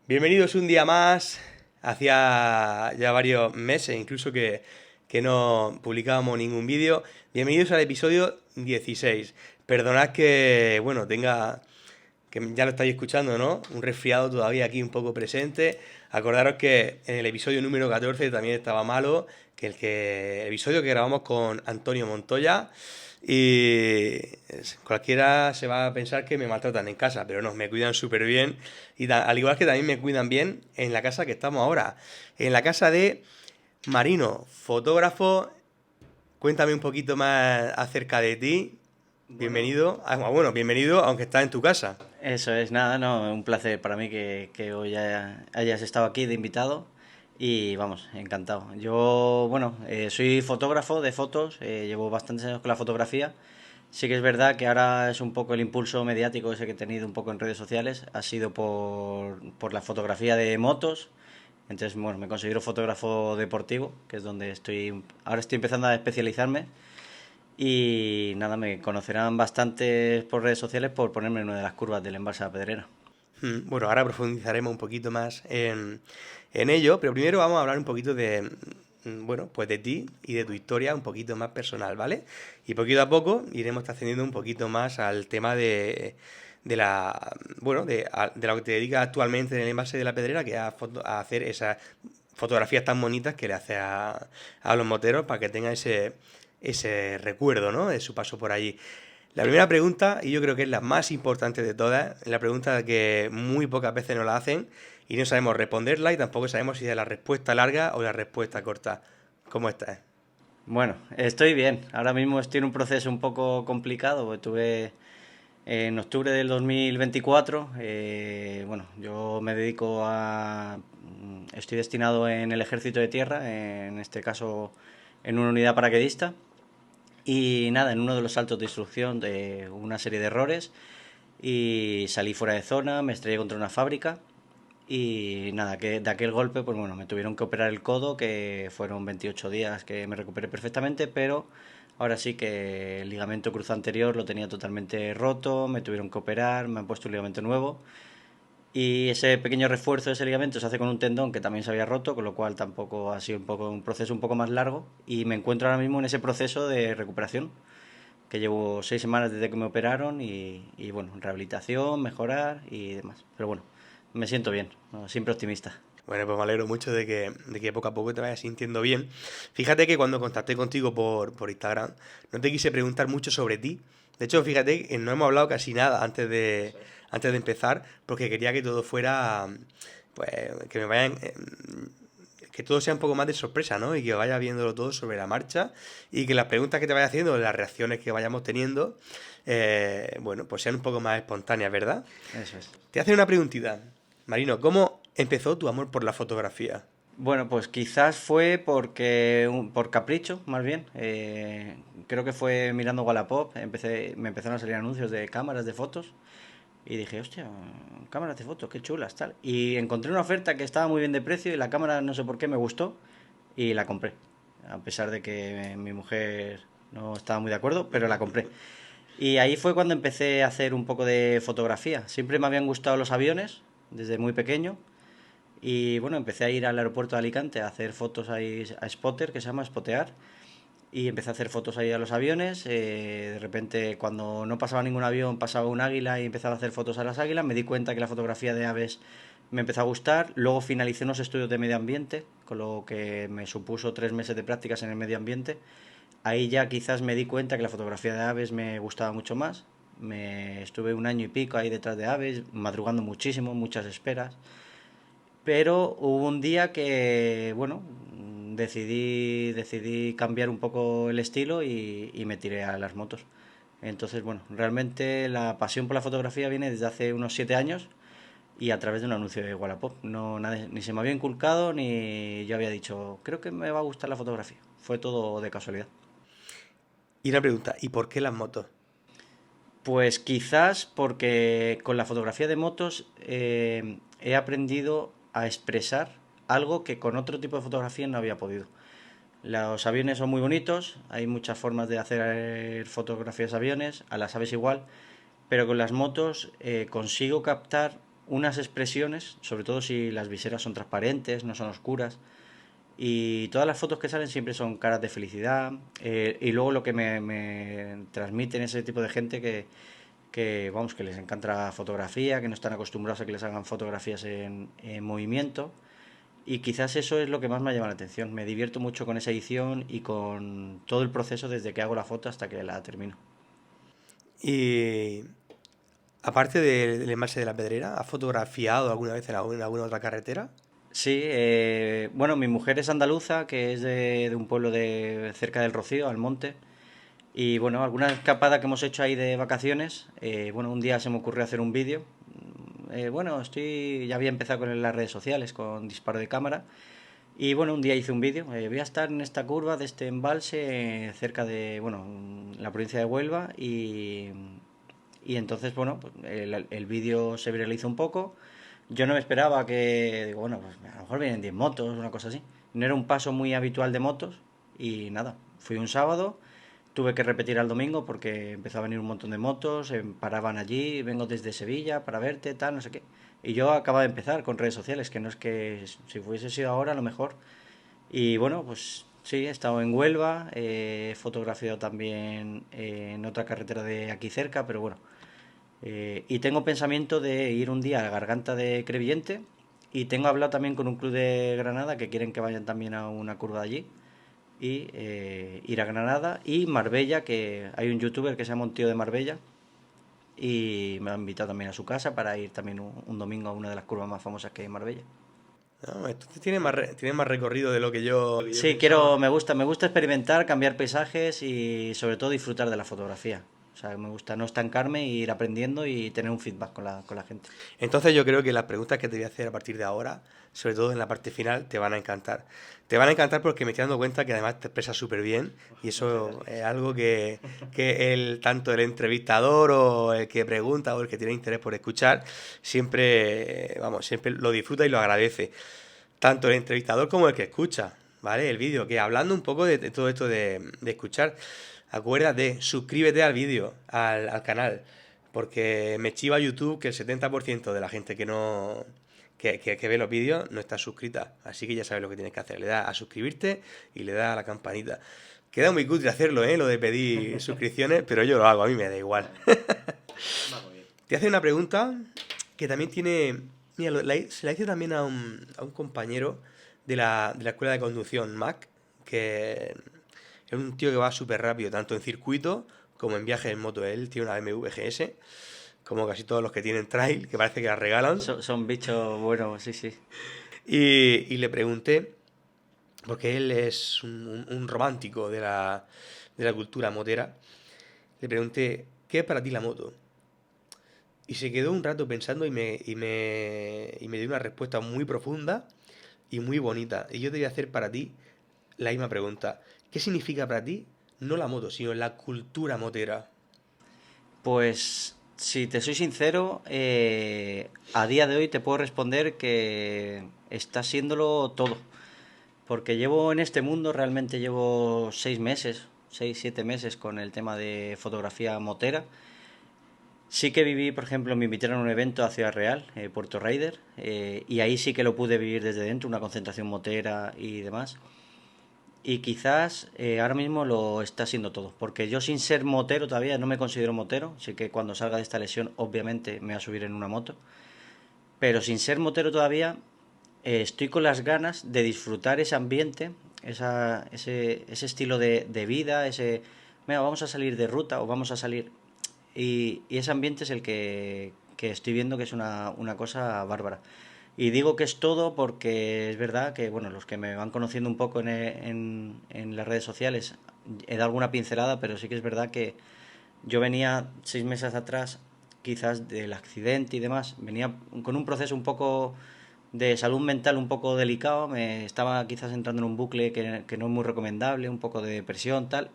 Bienvenidos un día más. Hacía ya varios meses incluso que no publicábamos ningún vídeo. Bienvenidos al episodio 16. Perdonad que, bueno, que ya lo estáis escuchando, ¿no? Un resfriado todavía aquí un poco presente. Acordaros que en el episodio número 14 también estaba malo, el episodio que grabamos con Antonio Montoya. Y cualquiera se va a pensar que me maltratan en casa, pero no, me cuidan súper bien. Y al igual que también me cuidan bien en la casa que estamos ahora. En la casa de Marino, fotógrafo. Cuéntame un poquito más acerca de ti. Bueno, Bienvenido. Bueno, bienvenido aunque estás en tu casa. eso es nada, no, un placer para mí que hoy hayas estado aquí de invitado y vamos, encantado. Yo, bueno, soy fotógrafo de fotos, llevo bastantes años con la fotografía. Sí que es verdad que ahora es un poco el impulso mediático ese que he tenido un poco en redes sociales, ha sido por la fotografía de motos. Entonces, bueno, me considero fotógrafo deportivo, que es donde ahora estoy empezando a especializarme. Y nada, me conocerán bastante por redes sociales por ponerme en una de las curvas del embalse de la Pedrera. Bueno, ahora profundizaremos un poquito más en ello, pero primero vamos a hablar un poquito bueno, pues de ti y de tu historia un poquito más personal, ¿vale? Y poquito a poco iremos ascendiendo un poquito más al tema bueno, de lo que te dedicas actualmente en el envase de la Pedrera, que es a hacer esas fotografías tan bonitas que le haces a los moteros para que tengan ese recuerdo, ¿no? De su paso por allí. La primera pregunta, y yo creo que es la más importante de todas, la pregunta que muy pocas veces nos la hacen y no sabemos responderla y tampoco sabemos si es la respuesta larga o la respuesta corta. ¿Cómo estás? Bueno, estoy bien. Ahora mismo estoy en un proceso un poco complicado, porque tuve en octubre del 2024, bueno, yo me dedico estoy destinado en el Ejército de Tierra, en este caso en una unidad paracaidista, y nada, en uno de los saltos de instrucción de una serie de errores y salí fuera de zona, me estrellé contra una fábrica. Y nada, que de aquel golpe, pues bueno, me tuvieron que operar el codo, que fueron 28 días que me recuperé perfectamente, pero ahora sí que el ligamento cruzado anterior lo tenía totalmente roto, me tuvieron que operar, me han puesto un ligamento nuevo. Y ese pequeño refuerzo de ese ligamento se hace con un tendón que también se había roto, con lo cual tampoco ha sido un proceso un poco más largo. Y me encuentro ahora mismo en ese proceso de recuperación, que llevo 6 semanas desde que me operaron y bueno, rehabilitación, mejorar y demás. Pero bueno, me siento bien, ¿no? Siempre optimista. Bueno, pues me alegro mucho de que poco a poco te vayas sintiendo bien. Fíjate que cuando contacté contigo por Instagram, no te quise preguntar mucho sobre ti. De hecho, fíjate que no hemos hablado casi nada antes de empezar, porque quería que todo fuera, pues, que me vayan, que todo sea un poco más de sorpresa, ¿no? Y que vaya viéndolo todo sobre la marcha y que las preguntas que te vaya haciendo, las reacciones que vayamos teniendo, bueno, pues sean un poco más espontáneas, ¿verdad? Eso es. Te hace una preguntita, Marino, ¿cómo empezó tu amor por la fotografía? Bueno, pues quizás fue por capricho, más bien. Creo que fue mirando Wallapop, me empezaron a salir anuncios de cámaras de fotos y dije, hostia, cámaras de fotos, qué chulas, tal. Y encontré una oferta que estaba muy bien de precio y la cámara no sé por qué me gustó y la compré. A pesar de que mi mujer no estaba muy de acuerdo, pero la compré. Y ahí fue cuando empecé a hacer un poco de fotografía. Siempre me habían gustado los aviones desde muy pequeño. Y bueno, empecé a ir al aeropuerto de Alicante a hacer fotos ahí a spotter, que se llama spotear. Y empecé a hacer fotos ahí a los aviones. De repente, cuando no pasaba ningún avión, pasaba un águila y empezaba a hacer fotos a las águilas. Me di cuenta que la fotografía de aves me empezó a gustar. Luego finalicé unos estudios de medio ambiente, con lo que me supuso 3 meses de prácticas en el medio ambiente. Ahí ya quizás me di cuenta que la fotografía de aves me gustaba mucho más. Me estuve un año y pico ahí detrás de aves, madrugando muchísimo, muchas esperas. Pero hubo un día que, bueno, decidí cambiar un poco el estilo y me tiré a las motos. Entonces, bueno, realmente la pasión por la fotografía viene desde hace unos 7 años y a través de un anuncio de Wallapop. No, ni se me había inculcado ni yo había dicho, creo que me va a gustar la fotografía. Fue todo de casualidad. Y una pregunta, ¿y por qué las motos? Pues quizás porque con la fotografía de motos he aprendido a expresar algo que con otro tipo de fotografía no había podido. Los aviones son muy bonitos, hay muchas formas de hacer fotografías de aviones, a las aves igual, pero con las motos consigo captar unas expresiones, sobre todo si las viseras son transparentes, no son oscuras. Y todas las fotos que salen siempre son caras de felicidad. Y luego lo que me transmiten ese tipo de gente vamos, que les encanta la fotografía, que no están acostumbrados a que les hagan fotografías en movimiento. Y quizás eso es lo que más me llama la atención. Me divierto mucho con esa edición y con todo el proceso desde que hago la foto hasta que la termino. Y aparte del embalse de la Pedrera, ¿has fotografiado alguna vez en alguna otra carretera? Sí, bueno, mi mujer es andaluza, que es de un pueblo de cerca del Rocío, Almonte. Y bueno, alguna escapada que hemos hecho ahí de vacaciones, bueno, un día se me ocurrió hacer un vídeo. Bueno, ya había empezado con las redes sociales, con disparo de cámara. Y bueno, un día hice un vídeo. Voy a estar en esta curva de este embalse cerca de, bueno, en la provincia de Huelva. Y entonces, bueno, pues, el vídeo se viralizó un poco. Yo no me esperaba digo, bueno, pues a lo mejor vienen 10 motos, una cosa así. No era un paso muy habitual de motos. Y nada, fui un sábado. Tuve que repetir al domingo porque empezó a venir un montón de motos, paraban allí, vengo desde Sevilla para verte, tal, no sé qué. Y yo acababa de empezar con redes sociales, que no es que si fuese sido ahora a lo mejor. Y bueno, pues sí, he estado en Huelva, he fotografiado también en otra carretera de aquí cerca, pero bueno. Y tengo pensamiento de ir un día a la Garganta de Crevillente y tengo hablado también con un club de Granada que quieren que vayan también a una curva de allí y ir a Granada y Marbella, que hay un youtuber que se llama Un Tío de Marbella y me ha invitado también a su casa para ir también un domingo a una de las curvas más famosas que hay en Marbella. No, esto tiene más recorrido de lo que yo Sí, pensaba. me gusta experimentar, cambiar paisajes y sobre todo disfrutar de la fotografía. O sea, me gusta no estancarme, ir aprendiendo y tener un feedback con la gente. Entonces yo creo que las preguntas que te voy a hacer a partir de ahora, sobre todo en la parte final, te van a encantar. Te van a encantar porque me estoy dando cuenta que además te expresas súper bien y Muchas eso gracias. es algo que tanto el entrevistador o el que pregunta o el que tiene interés por escuchar, siempre, vamos, siempre lo disfruta y lo agradece. Tanto el entrevistador como el que escucha, ¿vale? El vídeo, que hablando un poco de todo esto de escuchar, acuérdate, suscríbete al vídeo, al canal, porque me chiva YouTube que el 70% de la gente que no que ve los vídeos no está suscrita, así que ya sabes lo que tienes que hacer, le das a suscribirte y le das a la campanita. Queda muy cutre hacerlo, ¿eh? Lo de pedir suscripciones, pero yo lo hago, a mí me da igual. Va muy bien. Te hace una pregunta que también tiene. Mira, se la hice también a un compañero de la escuela de conducción, Mac, que es un tío que va súper rápido, tanto en circuito como en viajes en moto. Él tiene una BMW GS, como casi todos los que tienen trail, que parece que la regalan. Son bichos buenos, sí, sí. Y le pregunté, porque él es un romántico de la cultura motera, le pregunté, ¿qué es para ti la moto? Y se quedó un rato pensando y me dio una respuesta muy profunda y muy bonita. Y yo te voy a hacer para ti la misma pregunta. ¿Qué significa para ti, no la moto, sino la cultura motera? Pues si te soy sincero, a día de hoy te puedo responder que está siéndolo todo. Porque llevo en este mundo, realmente llevo 6 meses, 6, 7 meses con el tema de fotografía motera. Sí que viví, por ejemplo, me invitaron a un evento a Ciudad Real, Puerto Raider, y ahí sí que lo pude vivir desde dentro, una concentración motera y demás. Y quizás ahora mismo lo está siendo todo, porque yo sin ser motero todavía no me considero motero, así que cuando salga de esta lesión obviamente me voy a subir en una moto, pero sin ser motero todavía estoy con las ganas de disfrutar ese ambiente, ese estilo de vida, venga, vamos a salir de ruta o vamos a salir. Y ese ambiente es el que estoy viendo que es una cosa bárbara. Y digo que es todo porque es verdad que, bueno, los que me van conociendo un poco en las redes sociales, he dado alguna pincelada, pero sí que es verdad que yo venía 6 meses atrás, quizás del accidente y demás, venía con un proceso un poco de salud mental un poco delicado, me estaba quizás entrando en un bucle que no es muy recomendable, un poco de depresión, tal,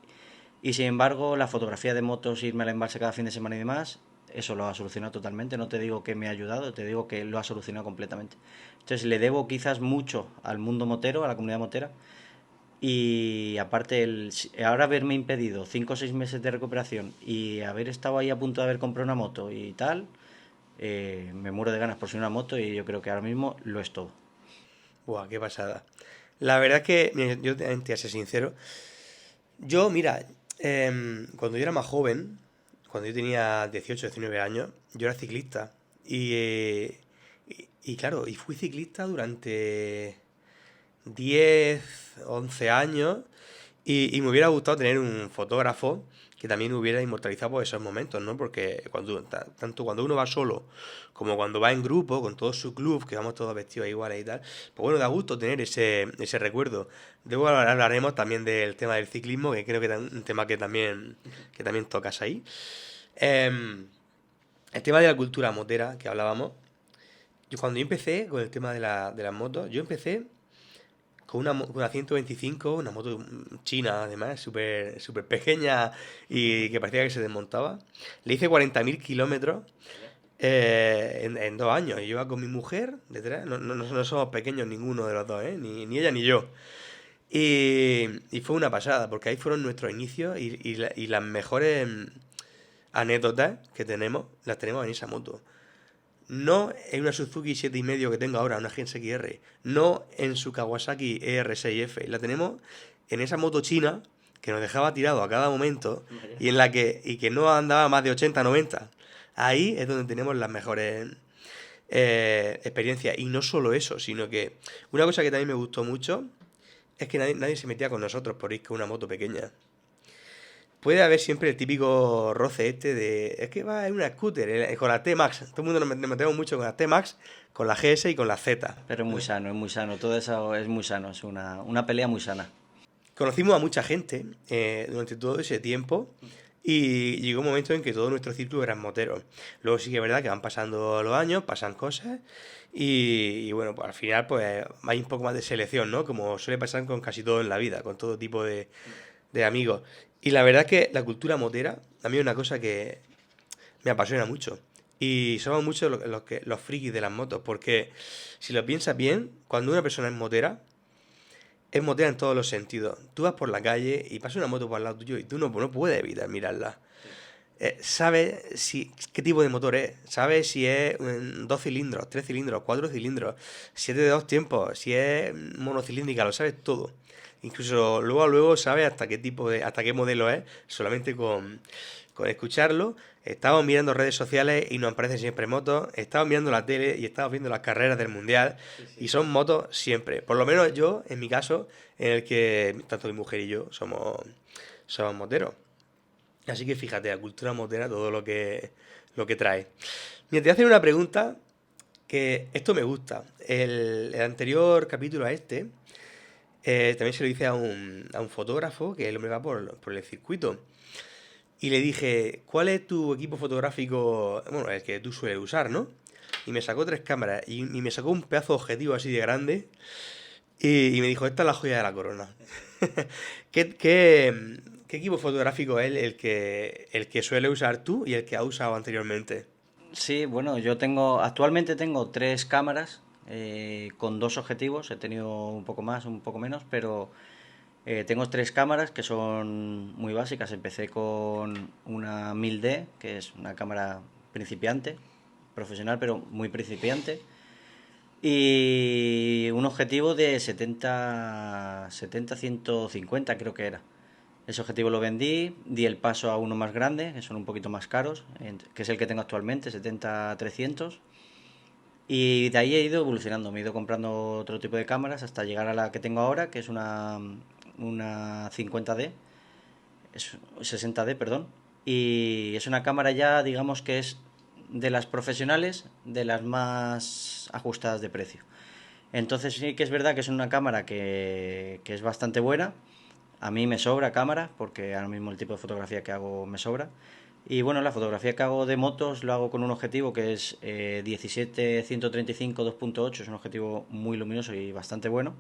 y sin embargo la fotografía de motos, irme al embalse cada fin de semana y demás, eso lo ha solucionado totalmente, no te digo que me ha ayudado, te digo que lo ha solucionado completamente. Entonces le debo quizás mucho al mundo motero, a la comunidad motera, y aparte, ahora haberme impedido 5 o 6 meses de recuperación y haber estado ahí a punto de haber comprado una moto y tal, Me muero de ganas por subir una moto y yo creo que ahora mismo lo es todo. Buah, qué pasada. La verdad es que, mira, yo te voy a ser sincero, yo, mira, cuando yo era más joven, cuando yo tenía 18 19 años, yo era ciclista. Y claro, y fui ciclista durante 10 11 años y me hubiera gustado tener un fotógrafo que también hubiera inmortalizado pues, esos momentos, ¿no? Porque tanto cuando uno va solo como cuando va en grupo, con todo su club, que vamos todos vestidos iguales y tal, pues bueno, da gusto tener ese recuerdo. Luego hablaremos también del tema del ciclismo, que creo que es un tema que también tocas ahí. Em, el tema de la cultura motera que hablábamos. Cuando yo empecé con el tema de las motos, yo empecé con una 125, una moto china, además, súper súper pequeña y que parecía que se desmontaba. Le hice 40.000 kilómetros en 2 años. Y yo iba con mi mujer detrás. No somos pequeños ninguno de los dos, ¿eh? Ni ella ni yo. Y fue una pasada, porque ahí fueron nuestros inicios y las mejores anécdotas que tenemos, las tenemos en esa moto. No en una Suzuki 7,5 que tengo ahora, una Gense XR. No en su Kawasaki ER6F. La tenemos en esa moto china que nos dejaba tirado a cada momento y que no andaba más de 80 90. Ahí es donde tenemos las mejores experiencias. Y no solo eso, sino que una cosa que también me gustó mucho es que nadie se metía con nosotros por ir con una moto pequeña. Puede haber siempre el típico roce este de. Es que va en una scooter, con la T-Max. Todo el mundo nos metemos mucho con la T-Max, con la GS y con la Z. Pero es muy sano, todo eso es muy sano, es una pelea muy sana. Conocimos a mucha gente durante todo ese tiempo y llegó un momento en que todo nuestro círculo eran moteros. Luego sí que es verdad que van pasando los años, pasan cosas y bueno, pues al final pues hay un poco más de selección, ¿no? Como suele pasar con casi todo en la vida, con todo tipo de amigos. Y la verdad es que la cultura motera a mí es una cosa que me apasiona mucho. Y somos muchos los frikis de las motos, porque si lo piensas bien, cuando una persona es motera en todos los sentidos. Tú vas por la calle y pasa una moto por al lado tuyo y tú no puedes evitar mirarla. Sabes qué tipo de motor es, sabes si es 2 cilindros, 3 cilindros, 4 cilindros, si es de 2 tiempos, si es monocilíndrica, lo sabes todo. Incluso luego sabes hasta qué modelo es, solamente con escucharlo. Estamos mirando redes sociales y nos aparecen siempre motos. Estamos mirando la tele y estamos viendo las carreras del mundial y son motos siempre. Por lo menos yo, en mi caso, en el que tanto mi mujer y yo somos moteros. Así que fíjate, la cultura motera, todo lo que trae. Mira, te voy a hacer una pregunta que esto me gusta. El anterior capítulo a este, también se lo hice a un fotógrafo, que el hombre va por el circuito. Y le dije, ¿cuál es tu equipo fotográfico? Bueno, el que tú sueles usar, ¿no? Y me sacó 3 cámaras y me sacó un pedazo de objetivo así de grande. Y me dijo, esta es la joya de la corona. ¿Qué equipo fotográfico es el que suele usar tú y el que has usado anteriormente? Sí, bueno, actualmente tengo tres cámaras con dos objetivos, he tenido un poco más, un poco menos, pero tengo tres cámaras que son muy básicas. Empecé con una 1000D, que es una cámara principiante, profesional, pero muy principiante. Y un objetivo de 70-150 creo que era. Ese objetivo lo vendí, di el paso a uno más grande, que son un poquito más caros, que es el que tengo actualmente, 70-300. Y de ahí he ido evolucionando, me he ido comprando otro tipo de cámaras hasta llegar a la que tengo ahora, que es una 50D, 60D, perdón. Y es una cámara ya, digamos que es de las profesionales, de las más ajustadas de precio. Entonces sí que es verdad que es una cámara que es bastante buena. A mí me sobra cámara, porque ahora mismo el tipo de fotografía que hago me sobra. Y bueno, la fotografía que hago de motos lo hago con un objetivo que es 17-135 2.8, es un objetivo muy luminoso y bastante bueno.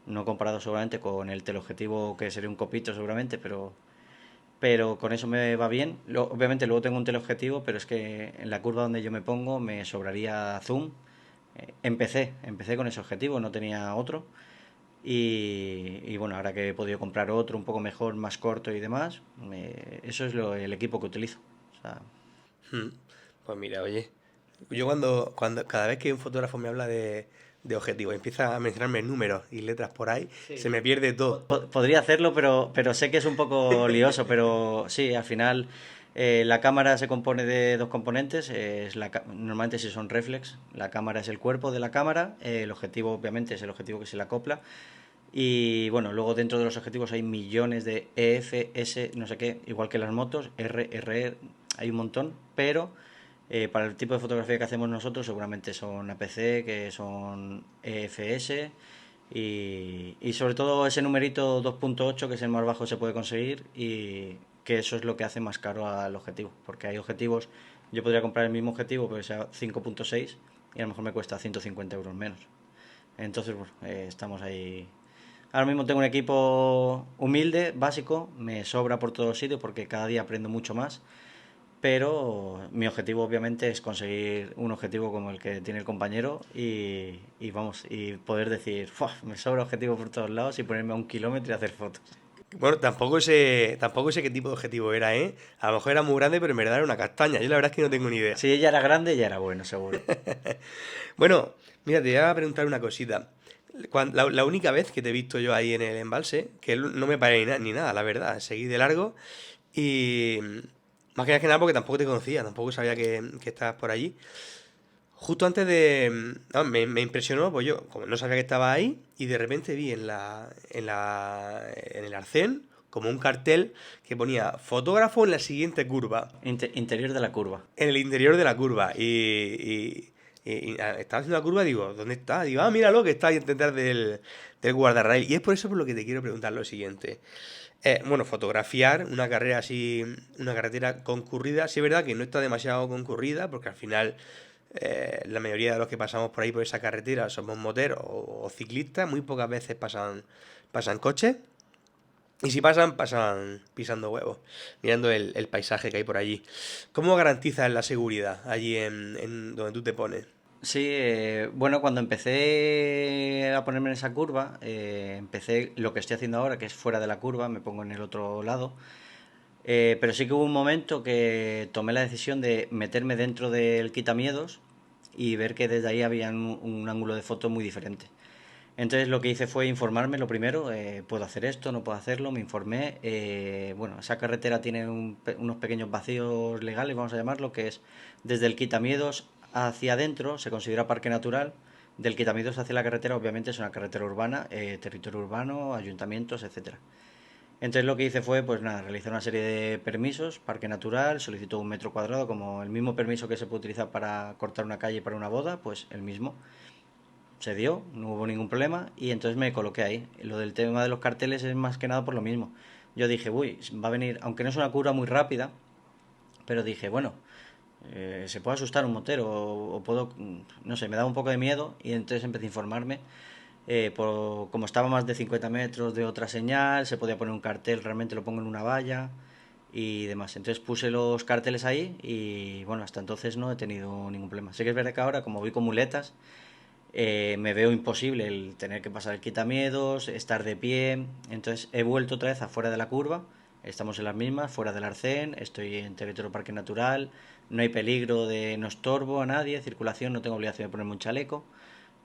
No comparado seguramente con el teleobjetivo que sería un copito seguramente, pero con eso me va bien. Obviamente luego tengo un teleobjetivo, pero es que en la curva donde yo me pongo me sobraría zoom. Empecé con ese objetivo, no tenía otro. Y bueno, ahora que he podido comprar otro un poco mejor, más corto y demás, eso es el equipo que utilizo. O sea, Hmm. Pues mira, oye, Yo cada vez que un fotógrafo me habla de objetivos, empieza a mencionarme números y letras por ahí, se Sí. me pierde todo. Podría hacerlo, pero sé que es un poco lioso, pero sí, al final la cámara se compone de dos componentes. Normalmente si son reflex, la cámara es el cuerpo de la cámara, el objetivo obviamente es el objetivo que se le acopla. Y bueno, luego dentro de los objetivos hay millones de EF, S, no sé qué, igual que las motos, R, hay un montón, pero para el tipo de fotografía que hacemos nosotros seguramente son APC, que son EFS y sobre todo ese numerito 2.8 que es el más bajo se puede conseguir y que eso es lo que hace más caro al objetivo, porque hay objetivos, yo podría comprar el mismo objetivo pero que sea 5.6 y a lo mejor me cuesta 150 euros menos. Entonces, bueno, estamos ahí. Ahora mismo tengo un equipo humilde, básico, me sobra por todos sitios porque cada día aprendo mucho más, pero mi objetivo obviamente es conseguir un objetivo como el que tiene el compañero y vamos, y poder decir, "Fua, me sobra objetivo por todos lados y ponerme a 1 kilómetro y hacer fotos". Bueno, tampoco sé qué tipo de objetivo era, ¿eh? A lo mejor era muy grande, pero en verdad era una castaña. Yo la verdad es que no tengo ni idea. Si ella era grande, ya era bueno, seguro. Bueno, mira, te voy a preguntar una cosita. La única vez que te he visto yo ahí en el embalse, que no me paré ni nada, la verdad, seguí de largo y más que nada porque tampoco te conocía, tampoco sabía que estabas por allí. Justo antes me impresionó, pues yo, como no sabía que estaba ahí, y de repente vi en el arcén como un cartel que ponía fotógrafo en la siguiente curva, Interior de la curva. en el interior de la curva. Estaba haciendo la curva, digo, ¿dónde está? Digo, míralo que está ahí detrás del guardarraíl. Y es por eso por lo que te quiero preguntar lo siguiente. Bueno, fotografiar una carrera así, una carretera concurrida, sí es verdad que no está demasiado concurrida, porque al final la mayoría de los que pasamos por ahí por esa carretera somos moteros o ciclistas, muy pocas veces pasan coches, y si pasan pisando huevos, mirando el paisaje que hay por allí. ¿Cómo garantizas la seguridad allí en donde tú te pones? Sí, bueno, cuando empecé a ponerme en esa curva, empecé lo que estoy haciendo ahora, que es fuera de la curva, me pongo en el otro lado. Pero sí que hubo un momento que tomé la decisión de meterme dentro del quitamiedos y ver que desde ahí había un ángulo de foto muy diferente. Entonces lo que hice fue informarme lo primero, puedo hacer esto, no puedo hacerlo, me informé. Bueno, esa carretera tiene unos pequeños vacíos legales, vamos a llamarlo, que es desde el Quitamiedos hacia adentro, se considera parque natural, del Quitamiedos hacia la carretera obviamente es una carretera urbana, territorio urbano, ayuntamientos, etcétera. Entonces lo que hice fue, pues nada, realizar una serie de permisos, parque natural, solicitó 1 metro cuadrado, como el mismo permiso que se puede utilizar para cortar una calle para una boda, pues el mismo. Se dio, no hubo ningún problema y entonces me coloqué ahí. Lo del tema de los carteles es más que nada por lo mismo. Yo dije, uy, va a venir, aunque no es una curva muy rápida, pero dije, bueno, se puede asustar un motero o puedo, no sé, me daba un poco de miedo y entonces empecé a informarme. Como estaba a más de 50 metros de otra señal, se podía poner un cartel, realmente lo pongo en una valla y demás. Entonces puse los carteles ahí y bueno, hasta entonces no he tenido ningún problema. Sé que es verdad que ahora, como voy con muletas, me veo imposible el tener que pasar el quitamiedos, estar de pie. Entonces he vuelto otra vez afuera de la curva. Estamos en las mismas, fuera del arcén. Estoy en territorio parque natural. No hay peligro de no estorbo a nadie. Circulación, no tengo obligación de ponerme un chaleco.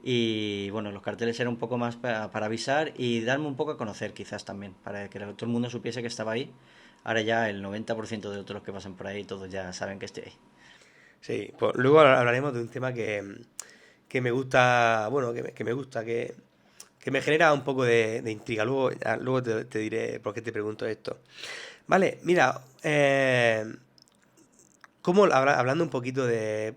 Y bueno, los carteles eran un poco más para avisar y darme un poco a conocer, quizás también, para que todo el mundo supiese que estaba ahí. Ahora ya el 90% de otros que pasan por ahí, todos ya saben que estoy ahí. Sí, pues luego hablaremos de un tema que me gusta, bueno, que me gusta, que me genera un poco de intriga. Luego te diré por qué te pregunto esto. Vale, mira, hablando un poquito de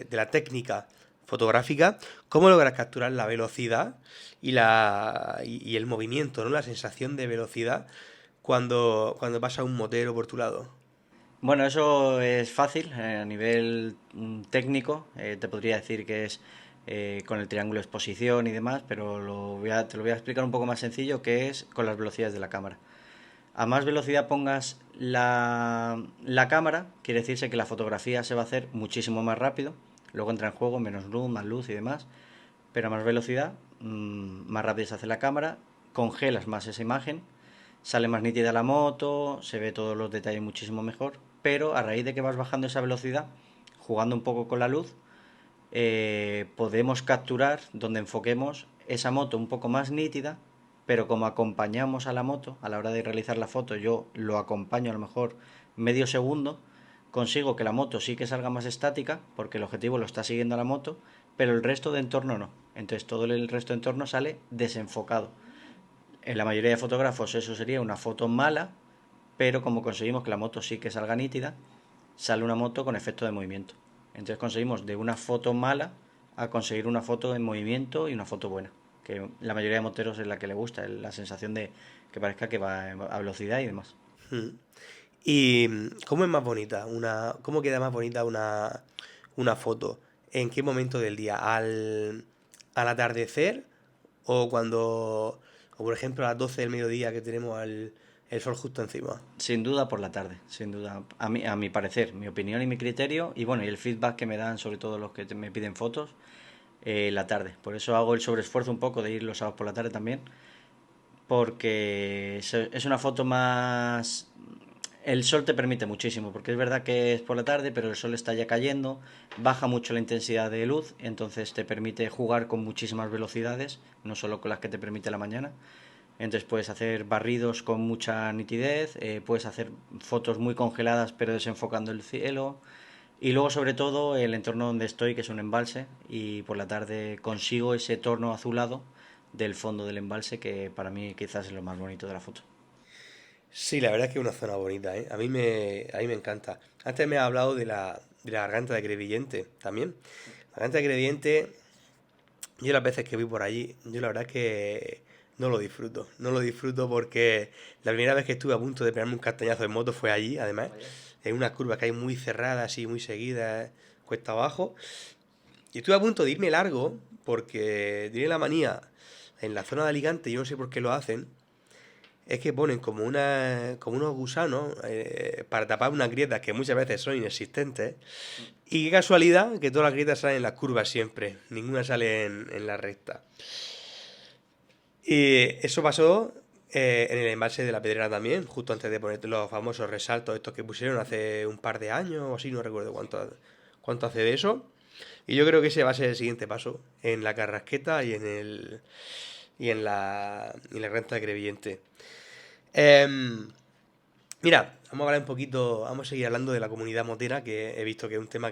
la técnica fotográfica, ¿cómo logras capturar la velocidad y el movimiento, ¿no? La sensación de velocidad cuando pasa un motero por tu lado? Bueno, eso es fácil a nivel técnico. Te podría decir que es con el triángulo de exposición y demás, pero te lo voy a explicar un poco más sencillo, que es con las velocidades de la cámara. A más velocidad pongas la cámara, quiere decirse que la fotografía se va a hacer muchísimo más rápido. Luego entra en juego menos luz, más luz y demás. Pero a más velocidad, más rápido se hace la cámara, congelas más esa imagen, sale más nítida la moto, se ve todos los detalles muchísimo mejor, pero a raíz de que vas bajando esa velocidad, jugando un poco con la luz, podemos capturar donde enfoquemos esa moto un poco más nítida, pero como acompañamos a la moto a la hora de realizar la foto, yo lo acompaño a lo mejor medio segundo, consigo que la moto sí que salga más estática, porque el objetivo lo está siguiendo a la moto, pero el resto de entorno no. Entonces todo el resto de entorno sale desenfocado. En la mayoría de fotógrafos eso sería una foto mala, pero como conseguimos que la moto sí que salga nítida, sale una moto con efecto de movimiento. Entonces conseguimos de una foto mala a conseguir una foto en movimiento y una foto buena, que la mayoría de moteros es la que le gusta, la sensación de que parezca que va a velocidad y demás. Mm. ¿Y cómo es más bonita cómo queda más bonita una foto? ¿En qué momento del día? ¿Al atardecer o o por ejemplo a las 12 del mediodía que tenemos el sol justo encima? Sin duda por la tarde, sin duda. A mi parecer, mi opinión y mi criterio, y bueno, y el feedback que me dan sobre todo los que me piden fotos, la tarde. Por eso hago el sobreesfuerzo un poco de ir los sábados por la tarde también, porque es una foto más... El sol te permite muchísimo, porque es verdad que es por la tarde, pero el sol está ya cayendo, baja mucho la intensidad de luz, entonces te permite jugar con muchísimas velocidades, no solo con las que te permite la mañana. Entonces puedes hacer barridos con mucha nitidez, puedes hacer fotos muy congeladas pero desenfocando el cielo. Y luego sobre todo el entorno donde estoy, que es un embalse, y por la tarde consigo ese tono azulado del fondo del embalse, que para mí quizás es lo más bonito de la foto. Sí, la verdad es que es una zona bonita, ¿eh? A mí me encanta. Antes me has hablado de la garganta de Crevillente también. La garganta de Crevillente, yo las veces que voy por allí, yo la verdad es que no lo disfruto. No lo disfruto porque la primera vez que estuve a punto de pegarme un castañazo de moto fue allí, además, en unas curvas que hay muy cerradas y muy seguidas, cuesta abajo. Y estuve a punto de irme largo porque tiene la manía en la zona de Alicante, yo no sé por qué lo hacen, es que ponen como unos gusanos para tapar unas grietas que muchas veces son inexistentes. Y qué casualidad que todas las grietas salen en las curvas siempre, ninguna sale en la recta. Y eso pasó en el embalse de la Pedrera también, justo antes de poner los famosos resaltos estos que pusieron hace un par de años o así, no recuerdo cuánto hace de eso. Y yo creo que ese va a ser el siguiente paso en la Carrasqueta y en la renta de Crevillente. Em, Mira, vamos a hablar un poquito, vamos a seguir hablando de la comunidad motera, que he visto que es un tema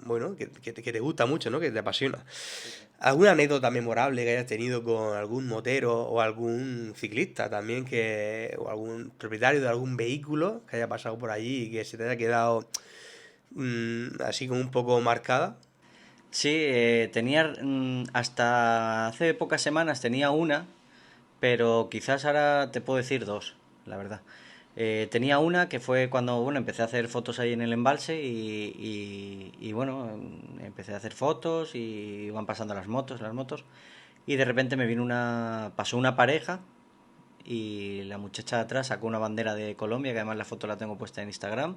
bueno, que te gusta mucho, ¿no? Que te apasiona. ¿Alguna anécdota memorable que hayas tenido con algún motero o algún ciclista también o algún propietario de algún vehículo que haya pasado por allí y que se te haya quedado así como un poco marcada? Sí, tenía hasta hace pocas semanas tenía una, pero quizás ahora te puedo decir dos, la verdad. Tenía una que fue cuando, bueno, empecé a hacer fotos ahí en el embalse y, bueno, empecé a hacer fotos y iban pasando las motos, y de repente pasó una pareja y la muchacha de atrás sacó una bandera de Colombia, que además la foto la tengo puesta en Instagram,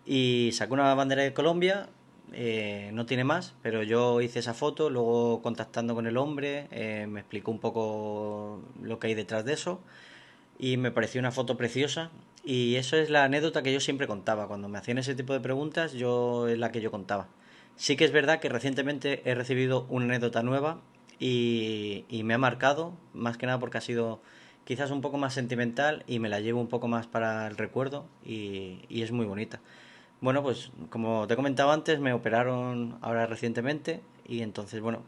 y sacó una bandera de Colombia, no tiene más, pero yo hice esa foto, luego contactando con el hombre, me explicó un poco lo que hay detrás de eso y me pareció una foto preciosa y eso es la anécdota que yo siempre contaba. Cuando me hacían ese tipo de preguntas, yo es la que yo contaba. Sí que es verdad que recientemente he recibido una anécdota nueva y me ha marcado, más que nada porque ha sido quizás un poco más sentimental y me la llevo un poco más para el recuerdo y es muy bonita. Bueno, pues como te he comentado antes, me operaron ahora recientemente y entonces, bueno,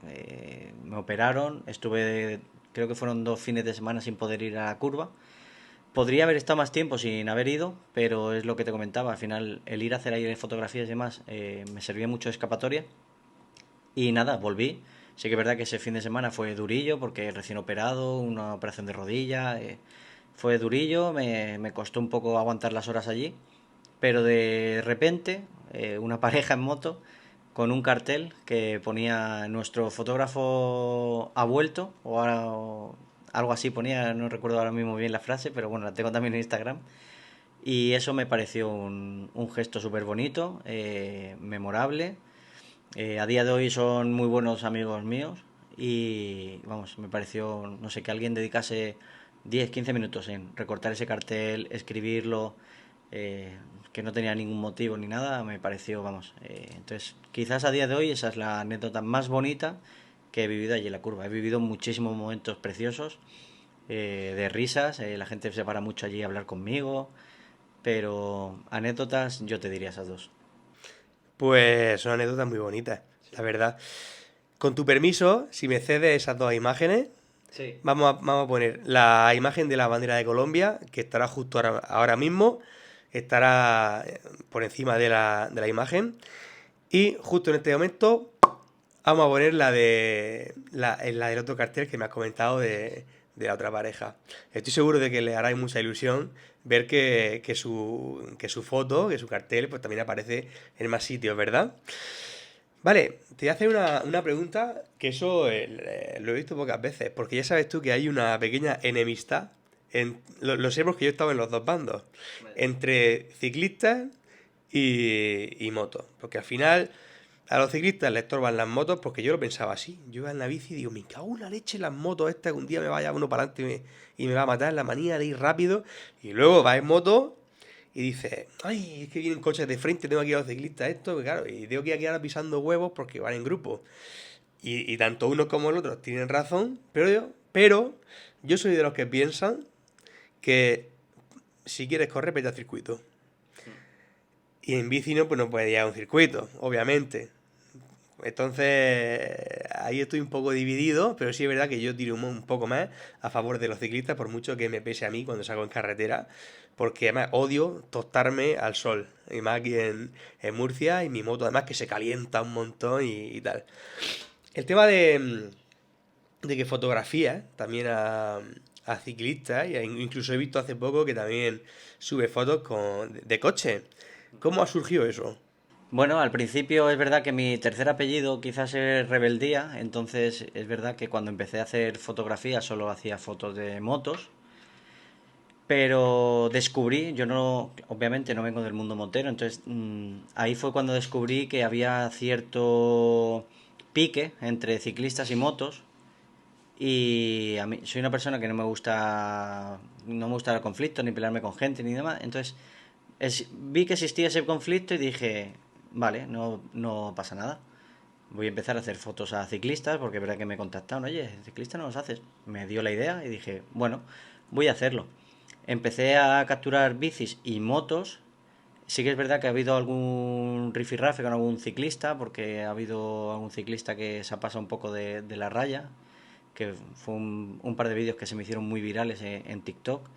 me operaron, estuve, creo que fueron 2 fines de semana sin poder ir a la curva. Podría haber estado más tiempo sin haber ido, pero es lo que te comentaba, al final el ir a hacer aire fotografías y demás me servía mucho de escapatoria y nada, volví. Sí que es verdad que ese fin de semana fue durillo porque recién operado, una operación de rodilla, fue durillo, me costó un poco aguantar las horas allí, pero de repente una pareja en moto con un cartel que ponía nuestro fotógrafo ha vuelto o algo así ponía, no recuerdo ahora mismo bien la frase, pero bueno, la tengo también en Instagram. Y eso me pareció un gesto súper bonito, memorable. A día de hoy son muy buenos amigos míos y vamos, me pareció, no sé, que alguien dedicase 10 15 minutos en recortar ese cartel, escribirlo eh, que no tenía ningún motivo ni nada, me pareció, vamos. Entonces, quizás a día de hoy esa es la anécdota más bonita que he vivido allí en la curva. He vivido muchísimos momentos preciosos, de risas, la gente se para mucho allí a hablar conmigo, pero anécdotas yo te diría esas dos. Pues son anécdotas muy bonitas, la verdad. Con tu permiso, si me cedes esas dos imágenes, Sí. vamos a poner la imagen de la bandera de Colombia, que estará justo ahora mismo, estará por encima de la imagen. Y justo en este momento vamos a poner la del otro cartel que me has comentado de la otra pareja. Estoy seguro de que le hará mucha ilusión ver que su foto, que su cartel, pues también aparece en más sitios, ¿verdad? Vale, te voy a hacer una pregunta que eso lo he visto pocas veces, porque ya sabes tú que hay una pequeña enemistad, lo sé porque yo he estado en los dos bandos, entre ciclistas y motos, porque al final a los ciclistas les estorban las motos, porque yo lo pensaba así, yo iba en la bici y digo, me cago en la leche en las motos estas, que un día me vaya uno para adelante y me va a matar la manía de ir rápido, y luego vas en moto y dices, ay, es que vienen coches de frente, tengo aquí a los ciclistas esto, claro, y tengo que ir aquí ahora pisando huevos porque van en grupo. Y tanto uno como el otro tienen razón, pero yo soy de los que piensan que si quieres correr, vete al circuito. Y en bici no, pues no puedes ir a un circuito, obviamente. Entonces, ahí estoy un poco dividido, pero sí es verdad que yo tiro un poco más a favor de los ciclistas, por mucho que me pese a mí cuando salgo en carretera, porque además odio tostarme al sol, y más aquí en Murcia, y mi moto además que se calienta un montón y tal. El tema de que fotografía también a ciclistas, y incluso he visto hace poco que también sube fotos de coche. ¿Cómo ha surgido eso? Bueno, al principio es verdad que mi tercer apellido quizás es Rebeldía, entonces es verdad que cuando empecé a hacer fotografía solo hacía fotos de motos, pero descubrí, yo no, obviamente no vengo del mundo motero, entonces ahí fue cuando descubrí que había cierto pique entre ciclistas y motos, y a mí soy una persona que no me gusta el conflicto ni pelearme con gente ni demás, entonces vi que existía ese conflicto y dije, vale, no pasa nada. Voy a empezar a hacer fotos a ciclistas porque es verdad que me contactaron, oye, ciclista no los haces. Me dio la idea y dije, bueno, voy a hacerlo. Empecé a capturar bicis y motos. Sí que es verdad que ha habido algún rifirrafe con algún ciclista, porque ha habido algún ciclista que se ha pasado un poco de la raya, que fue un par de vídeos que se me hicieron muy virales en TikTok.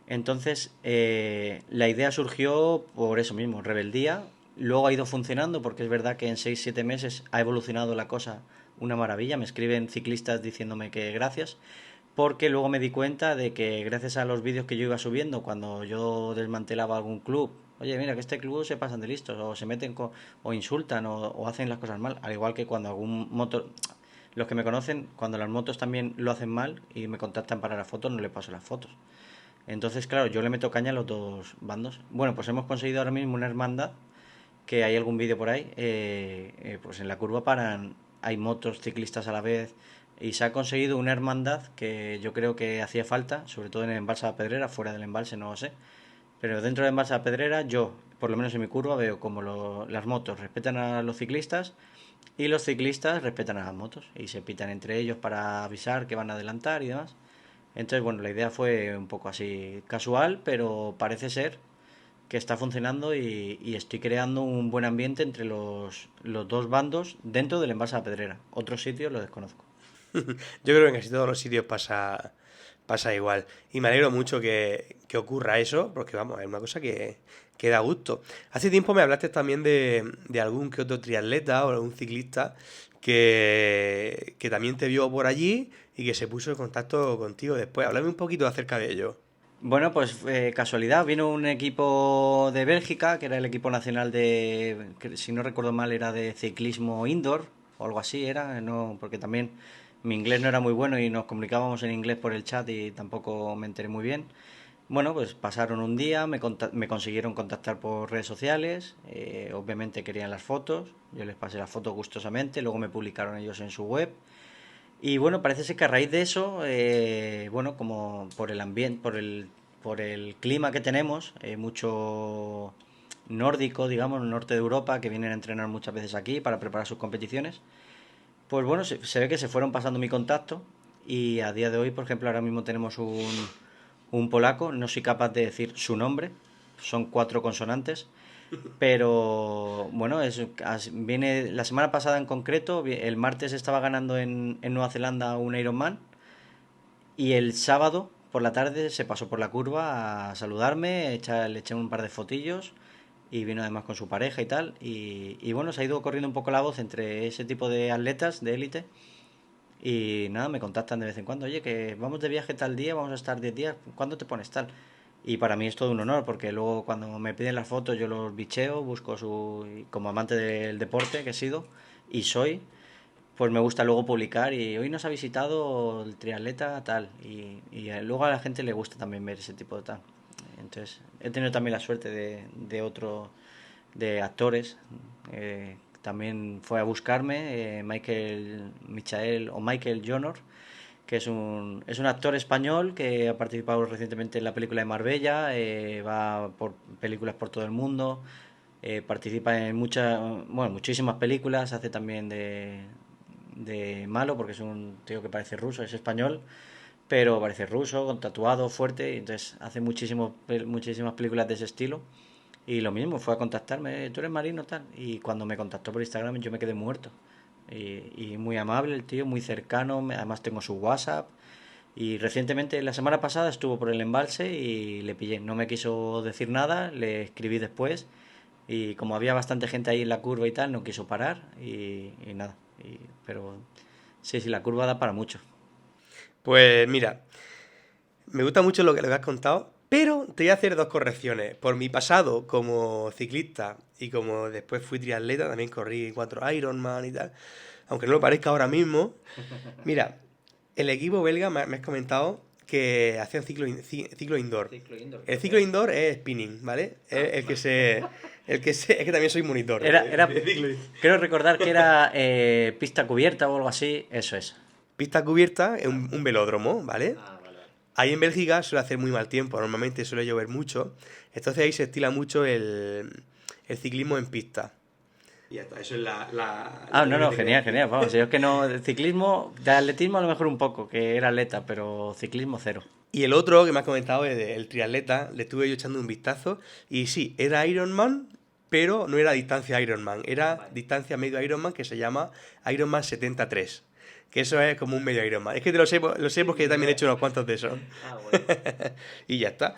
Entonces, la idea surgió por eso mismo, rebeldía. Luego ha ido funcionando porque es verdad que en 6 7 meses ha evolucionado la cosa una maravilla. Me escriben ciclistas diciéndome que gracias, porque luego me di cuenta de que gracias a los vídeos que yo iba subiendo cuando yo desmantelaba algún club, oye, mira que este club se pasan de listos, o se meten o insultan o hacen las cosas mal, al igual que cuando algún moto, los que me conocen, cuando las motos también lo hacen mal y me contactan para las fotos, no les paso las fotos. Entonces, claro, yo le meto caña a los dos bandos. Bueno, pues hemos conseguido ahora mismo una hermandad, que hay algún vídeo por ahí, pues en la curva paran, hay motos, ciclistas a la vez, y se ha conseguido una hermandad que yo creo que hacía falta, sobre todo en el embalse de la Pedrera, fuera del embalse no lo sé, pero dentro del embalse de la Pedrera yo, por lo menos en mi curva, veo como las motos respetan a los ciclistas y los ciclistas respetan a las motos y se pitan entre ellos para avisar que van a adelantar y demás. Entonces, bueno, la idea fue un poco así casual, pero parece ser que está funcionando y estoy creando un buen ambiente entre los dos bandos dentro del embalse a la Pedrera. Otros sitios lo desconozco. Yo creo que en casi todos los sitios pasa igual. Y me alegro mucho que ocurra eso, porque vamos, es una cosa que da gusto. Hace tiempo me hablaste también de algún que otro triatleta o algún ciclista que también te vio por allí y que se puso en contacto contigo después. Háblame un poquito acerca de ello. Bueno, pues casualidad, vino un equipo de Bélgica, que era el equipo nacional que, si no recuerdo mal, era de ciclismo indoor o algo así, era, no, porque también mi inglés no era muy bueno y nos comunicábamos en inglés por el chat y tampoco me enteré muy bien. Bueno, pues pasaron un día, me consiguieron contactar por redes sociales, obviamente querían las fotos, yo les pasé las fotos gustosamente, luego me publicaron ellos en su web. Y bueno, parece ser que a raíz de eso, bueno, como por el ambiente, por el clima que tenemos, mucho nórdico, digamos, norte de Europa, que vienen a entrenar muchas veces aquí para preparar sus competiciones. Pues bueno, se ve que se fueron pasando mi contacto y a día de hoy, por ejemplo, ahora mismo tenemos un polaco, no soy capaz de decir su nombre, son 4 consonantes, pero bueno, viene la semana pasada en concreto, el martes estaba ganando en Nueva Zelanda un Ironman y el sábado por la tarde se pasó por la curva a saludarme, le eché un par de fotillos y vino además con su pareja y tal. Y bueno, se ha ido corriendo un poco la voz entre ese tipo de atletas de élite. Y nada, me contactan de vez en cuando, oye, que vamos de viaje tal día, vamos a estar 10 días, ¿cuándo te pones tal? Y para mí es todo un honor, porque luego cuando me piden las fotos yo los bicheo, busco como amante del deporte que he sido y soy, pues me gusta luego publicar y hoy nos ha visitado el triatleta tal y luego a la gente le gusta también ver ese tipo de tal. Entonces he tenido también la suerte de actores, también fue a buscarme Michael Jonor, que es un actor español que ha participado recientemente en la película de Marbella, va por películas por todo el mundo, participa en muchísimas películas, hace también de malo, porque es un tío que parece ruso, es español, pero parece ruso, con tatuado, fuerte, y entonces hace muchísimas películas de ese estilo. Y lo mismo, fue a contactarme, tú eres marino, tal. Y cuando me contactó por Instagram yo me quedé muerto. Y muy amable el tío, muy cercano, además tengo su WhatsApp. Y recientemente, la semana pasada, estuvo por el embalse y le pillé. No me quiso decir nada, le escribí después. Y como había bastante gente ahí en la curva y tal, no quiso parar y nada. Pero sí, sí, la curva da para mucho. Pues mira, me gusta mucho lo que le has contado, pero te voy a hacer dos correcciones. Por mi pasado como ciclista y como después fui triatleta, también corrí 4 Ironman y tal, aunque no lo parezca ahora mismo. Mira, el equipo belga me has comentado que hacían ciclo indoor. Ciclo indoor, El creo que ciclo era. indoor es spinning, ¿vale? Es que también soy monitor de ciclo. Creo recordar que era pista cubierta o algo así, eso es. Pista cubierta es un velódromo, ¿vale? Ah, vale, vale. Ahí en Bélgica suele hacer muy mal tiempo, normalmente suele llover mucho, entonces ahí se estila mucho el ciclismo en pista. Y ya está, eso es Ah, lo no, que no, te quería genial, decir. genial. Vamos, yo es que no, de ciclismo, de atletismo a lo mejor un poco, que era atleta, pero ciclismo cero. Y el otro que me has comentado, el triatleta, le estuve yo echando un vistazo y sí, era Ironman, pero no era distancia Ironman, era Vale. distancia medio Ironman que se llama Ironman 73, que eso es como un medio Ironman. Es que lo sé porque yo también he hecho unos cuantos de esos. Ah, bueno. Y ya está.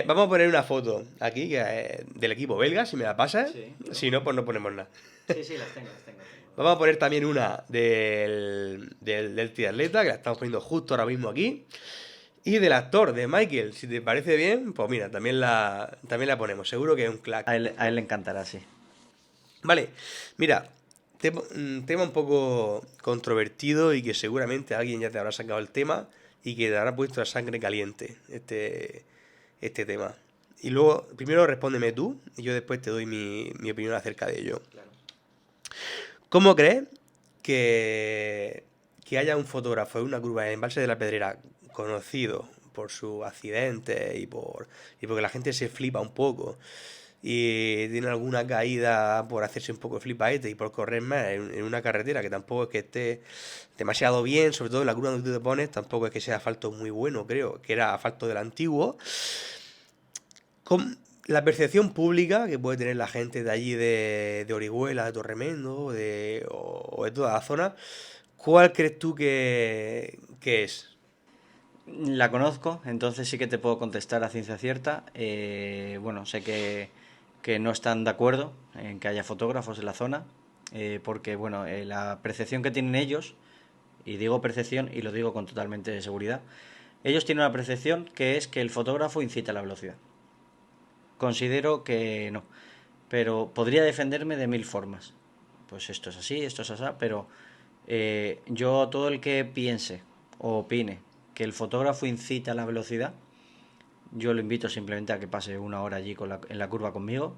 Vamos a poner una foto aquí del equipo belga, si me la pasas. Sí, claro. Si no, pues no ponemos nada. Sí, sí, las tengo, las tengo. Vamos a poner también una del triatleta, que la estamos poniendo justo ahora mismo aquí. Y del actor, de Michael, si te parece bien, pues mira, también la ponemos. Seguro que es un crack. A él le encantará, sí. Vale, mira, un tema un poco controvertido y que seguramente alguien ya te habrá sacado el tema y que te habrá puesto la sangre caliente este tema. Y luego, primero respóndeme tú y yo después te doy mi opinión acerca de ello. Claro. ¿Cómo crees que haya un fotógrafo en una curva en el Embalse de la Pedrera conocido por sus accidentes y porque la gente se flipa un poco y tiene alguna caída por hacerse un poco flipaete y por correr más en una carretera que tampoco es que esté demasiado bien, sobre todo en la curva donde tú te pones, tampoco es que sea asfalto muy bueno, creo, que era asfalto del antiguo, con la percepción pública que puede tener la gente de allí de Orihuela, de Torremendo o de toda la zona, ¿cuál crees tú que es? La conozco, entonces sí que te puedo contestar a ciencia cierta. Bueno, sé que no están de acuerdo en que haya fotógrafos en la zona, porque bueno, la percepción que tienen ellos, y digo percepción y lo digo con totalmente de seguridad, ellos tienen una percepción que es que el fotógrafo incita a la velocidad. Considero que no, pero podría defenderme de mil formas. Pues esto es así, pero yo todo el que piense o opine que el fotógrafo incita a la velocidad, yo lo invito simplemente a que pase una hora allí en la curva conmigo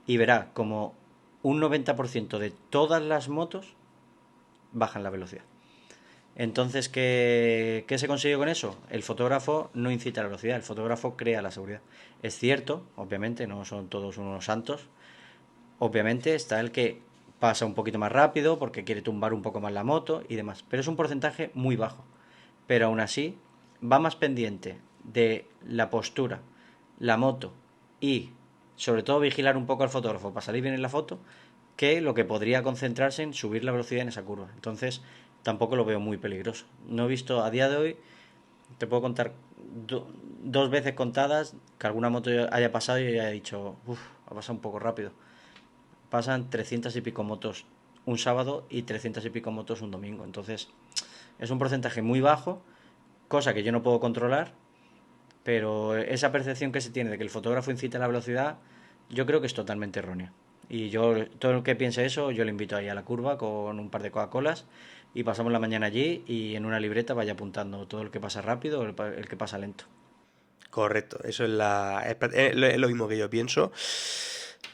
y verá como un 90% de todas las motos bajan la velocidad. Entonces, ¿qué se consigue con eso? El fotógrafo no incita a la velocidad, el fotógrafo crea la seguridad. Es cierto, obviamente, no son todos unos santos. Obviamente está el que pasa un poquito más rápido porque quiere tumbar un poco más la moto y demás. Pero es un porcentaje muy bajo. Pero aún así, va más pendiente de la postura, la moto y sobre todo vigilar un poco al fotógrafo para salir bien en la foto, que lo que podría concentrarse en subir la velocidad en esa curva. Entonces, tampoco lo veo muy peligroso. No he visto a día de hoy, te puedo contar dos veces contadas que alguna moto haya pasado y haya dicho, uff, ha pasado un poco rápido. Pasan 300 y pico motos un sábado y 300 y pico motos un domingo. Entonces, es un porcentaje muy bajo, cosa que yo no puedo controlar, pero esa percepción que se tiene de que el fotógrafo incita a la velocidad, yo creo que es totalmente errónea. Y yo, todo el que piense eso, yo le invito ahí a la curva con un par de Coca-Colas y pasamos la mañana allí y en una libreta vaya apuntando todo el que pasa rápido o el que pasa lento. Correcto, eso es lo mismo que yo pienso.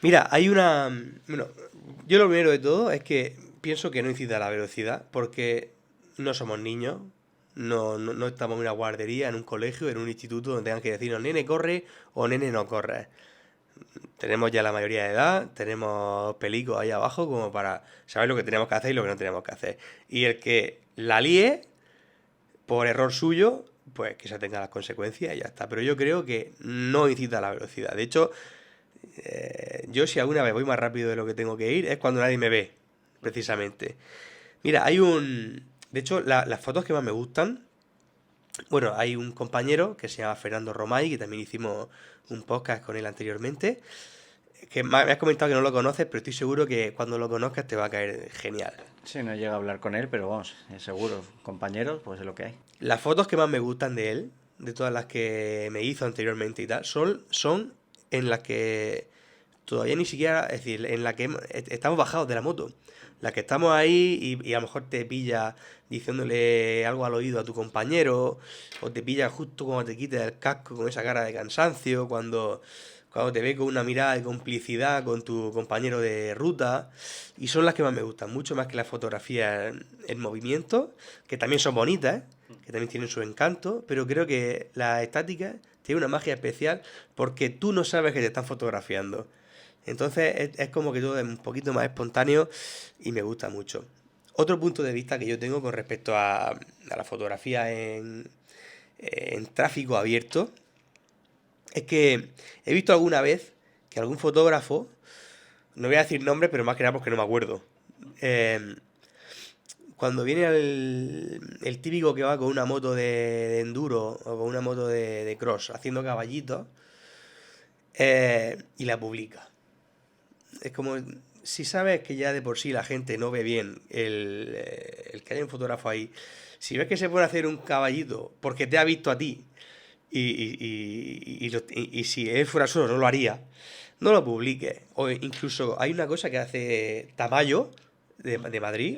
Mira, hay una... Bueno, yo lo primero de todo es que pienso que no incita a la velocidad porque no somos niños, no estamos en una guardería, en un colegio, en un instituto donde tengan que decirnos nene corre o nene no corre. Tenemos ya la mayoría de edad, tenemos pelicos ahí abajo como para saber lo que tenemos que hacer y lo que no tenemos que hacer. Y el que la líe por error suyo, pues que se tenga las consecuencias y ya está. Pero yo creo que no incita a la velocidad. De hecho, yo si alguna vez voy más rápido de lo que tengo que ir es cuando nadie me ve, precisamente. Mira, hay un... De hecho, las fotos que más me gustan, bueno, hay un compañero que se llama Fernando Romay, que también hicimos un podcast con él anteriormente, que me has comentado que no lo conoces, pero estoy seguro que cuando lo conozcas te va a caer genial. Sí, no llega a hablar con él, pero vamos, seguro, compañeros, pues es lo que hay. Las fotos que más me gustan de él, de todas las que me hizo anteriormente y tal, son en las que todavía ni siquiera, es decir, en la que estamos bajados de la moto. La que estamos ahí y a lo mejor te pilla diciéndole algo al oído a tu compañero, o te pilla justo cuando te quites el casco con esa cara de cansancio, cuando te ve con una mirada de complicidad con tu compañero de ruta. Y son las que más me gustan, mucho más que las fotografías en movimiento, que también son bonitas, ¿eh? Que también tienen su encanto, pero creo que la estática tiene una magia especial porque tú no sabes que te están fotografiando. Entonces es como que todo es un poquito más espontáneo y me gusta mucho. Otro punto de vista que yo tengo con respecto a la fotografía en tráfico abierto es que he visto alguna vez que algún fotógrafo, no voy a decir nombre, pero más que nada porque no me acuerdo, eh, cuando viene el típico que va con una moto de enduro o con una moto de cross haciendo caballitos y la publica. Es como si sabes que ya de por sí la gente no ve bien el que haya un fotógrafo ahí. Si ves que se puede hacer un caballito porque te ha visto a ti y si él fuera solo no lo haría, no lo publiques. O incluso hay una cosa que hace Tamayo de Madrid,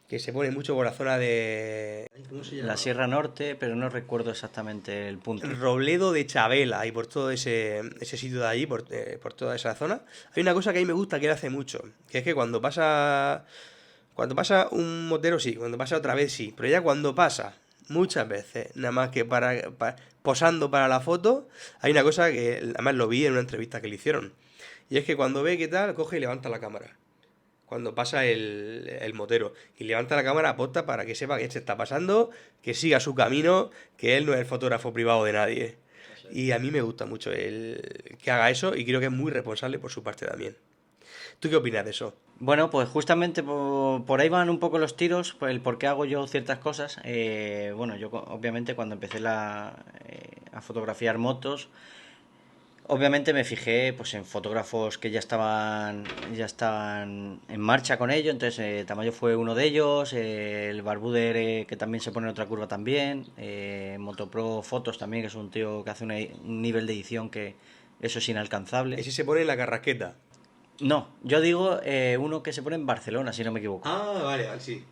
que se pone mucho por la zona de... ¿Cómo se La llama? Sierra Norte, pero no recuerdo exactamente el punto. Robledo de Chabela y por todo ese sitio de allí, por toda esa zona. Hay una cosa que a mí me gusta que él hace mucho, que es que cuando pasa un motero sí, cuando pasa otra vez sí, pero ya cuando pasa muchas veces, nada más que posando para la foto, hay una cosa que además lo vi en una entrevista que le hicieron, y es que cuando ve qué tal, coge y levanta la cámara cuando pasa el motero. Y levanta la cámara aposta para que sepa que se está pasando, que siga su camino, que él no es el fotógrafo privado de nadie. Y a mí me gusta mucho el que haga eso y creo que es muy responsable por su parte también. ¿Tú qué opinas de eso? Bueno, pues justamente por ahí van un poco los tiros, por el por qué hago yo ciertas cosas. Bueno, yo obviamente cuando empecé a fotografiar motos, obviamente me fijé pues en fotógrafos que ya estaban en marcha con ello, entonces Tamayo fue uno de ellos, el Barbuder que también se pone en otra curva también, Motopro Fotos también, que es un tío que hace un nivel de edición que eso es inalcanzable. Ese se pone en la carrasqueta. No, yo digo uno que se pone en Barcelona, si no me equivoco. Ah, vale, vale, sí.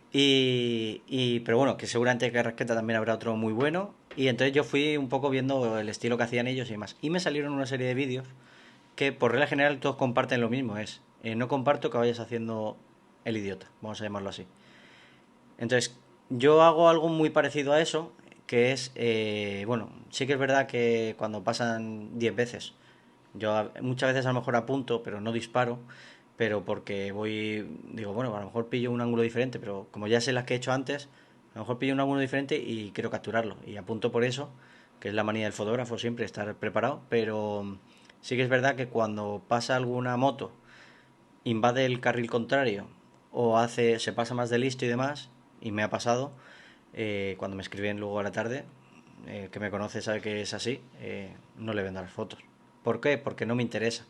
Pero bueno, que seguramente que Rasqueta también habrá otro muy bueno. Y entonces yo fui un poco viendo el estilo que hacían ellos y demás. Y me salieron una serie de vídeos que por regla general todos comparten lo mismo. No comparto que vayas haciendo el idiota, vamos a llamarlo así. Entonces, Yo hago algo muy parecido a eso, que es, bueno, sí que es verdad que cuando pasan 10 veces, muchas veces a lo mejor apunto, pero no disparo, pero porque digo, bueno, a lo mejor pillo un ángulo diferente, pero como ya sé las que he hecho antes, a lo mejor pillo un ángulo diferente y quiero capturarlo. Y apunto por eso, que es la manía del fotógrafo siempre, estar preparado, pero sí que es verdad que cuando pasa alguna moto, invade el carril contrario o se pasa más de listo y demás, y me ha pasado, cuando me escriben luego a la tarde, que me conoce sabe que es así, no le vendo las fotos. ¿Por qué? Porque no me interesa.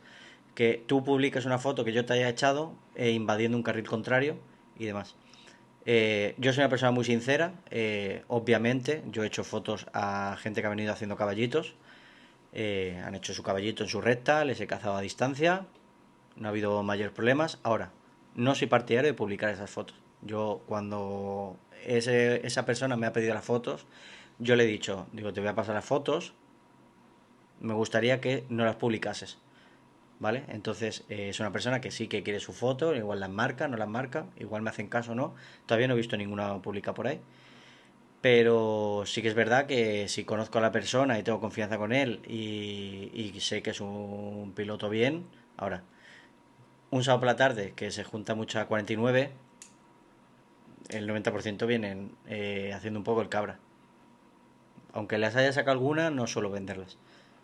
Que tú publiques una foto que yo te haya echado invadiendo un carril contrario y demás. Yo soy una persona muy sincera, obviamente yo he hecho fotos a gente que ha venido haciendo caballitos, han hecho su caballito en su recta, les he cazado a distancia, no ha habido mayores problemas. Ahora, no soy partidario de publicar esas fotos. Yo cuando esa persona me ha pedido las fotos, yo le he dicho, digo, te voy a pasar las fotos, me gustaría que no las publicases, ¿vale? Entonces es una persona que sí que quiere su foto, igual las marca, no las marca, igual me hacen caso o no, todavía no he visto ninguna publica por ahí, pero sí que es verdad que si conozco a la persona y tengo confianza con él y sé que es un piloto bien, ahora, un sábado por la tarde que se junta mucha 49, el 90% vienen haciendo un poco el cabra. Aunque las haya sacado alguna, no suelo venderlas.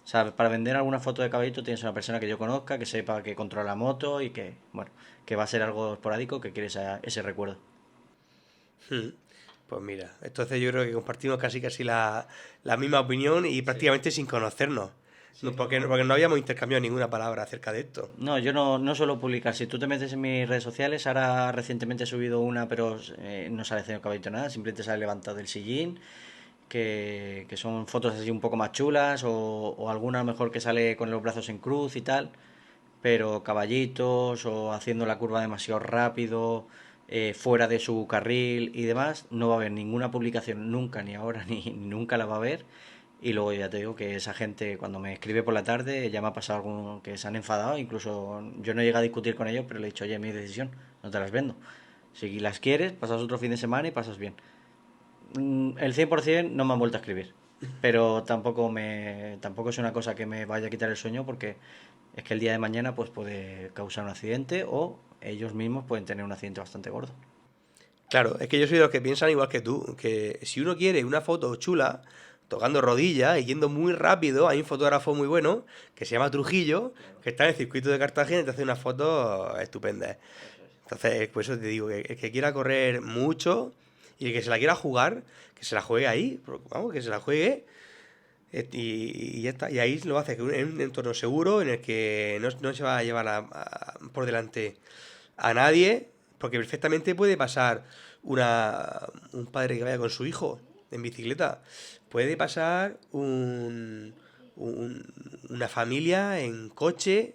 O sea, para vender alguna foto de caballito tienes una persona que yo conozca, que sepa que controla la moto y que, bueno, que va a ser algo esporádico, que quiere ese recuerdo. Hmm. Pues mira, entonces yo creo que compartimos casi casi la misma opinión y Sí, prácticamente sin conocernos. sí, No, no, porque no. no habíamos intercambiado ninguna palabra acerca de esto. No, yo no suelo publicar. Si tú te metes en mis redes sociales, ahora recientemente he subido una, pero no sale haciendo caballito nada, simplemente sale levantado del sillín, que son fotos así un poco más chulas, o alguna a lo mejor que sale con los brazos en cruz y tal, pero caballitos o haciendo la curva demasiado rápido, fuera de su carril y demás, no va a haber ninguna publicación nunca, ni ahora, ni nunca la va a haber. Y luego ya te digo que esa gente cuando me escribe por la tarde ya me ha pasado algo que se han enfadado, incluso yo no llego a discutir con ellos, pero le he dicho, oye, mi decisión, no te las vendo. Si las quieres, pasas otro fin de semana y pasas bien. El 100% no me han vuelto a escribir, pero tampoco es una cosa que me vaya a quitar el sueño porque es que el día de mañana pues puede causar un accidente o ellos mismos pueden tener un accidente bastante gordo. Claro, es que yo soy de los que piensan igual que tú, que si uno quiere una foto chula, tocando rodillas y yendo muy rápido, hay un fotógrafo muy bueno que se llama Trujillo, que está en el circuito de Cartagena y te hace unas fotos estupendas. Entonces, por eso te digo, que el que quiera correr mucho y el que se la quiera jugar, que se la juegue ahí, vamos, que se la juegue y ya está. Y ahí lo hace en un entorno seguro en el que no se va a llevar por delante a nadie, porque perfectamente puede pasar un padre que vaya con su hijo en bicicleta, puede pasar una familia en coche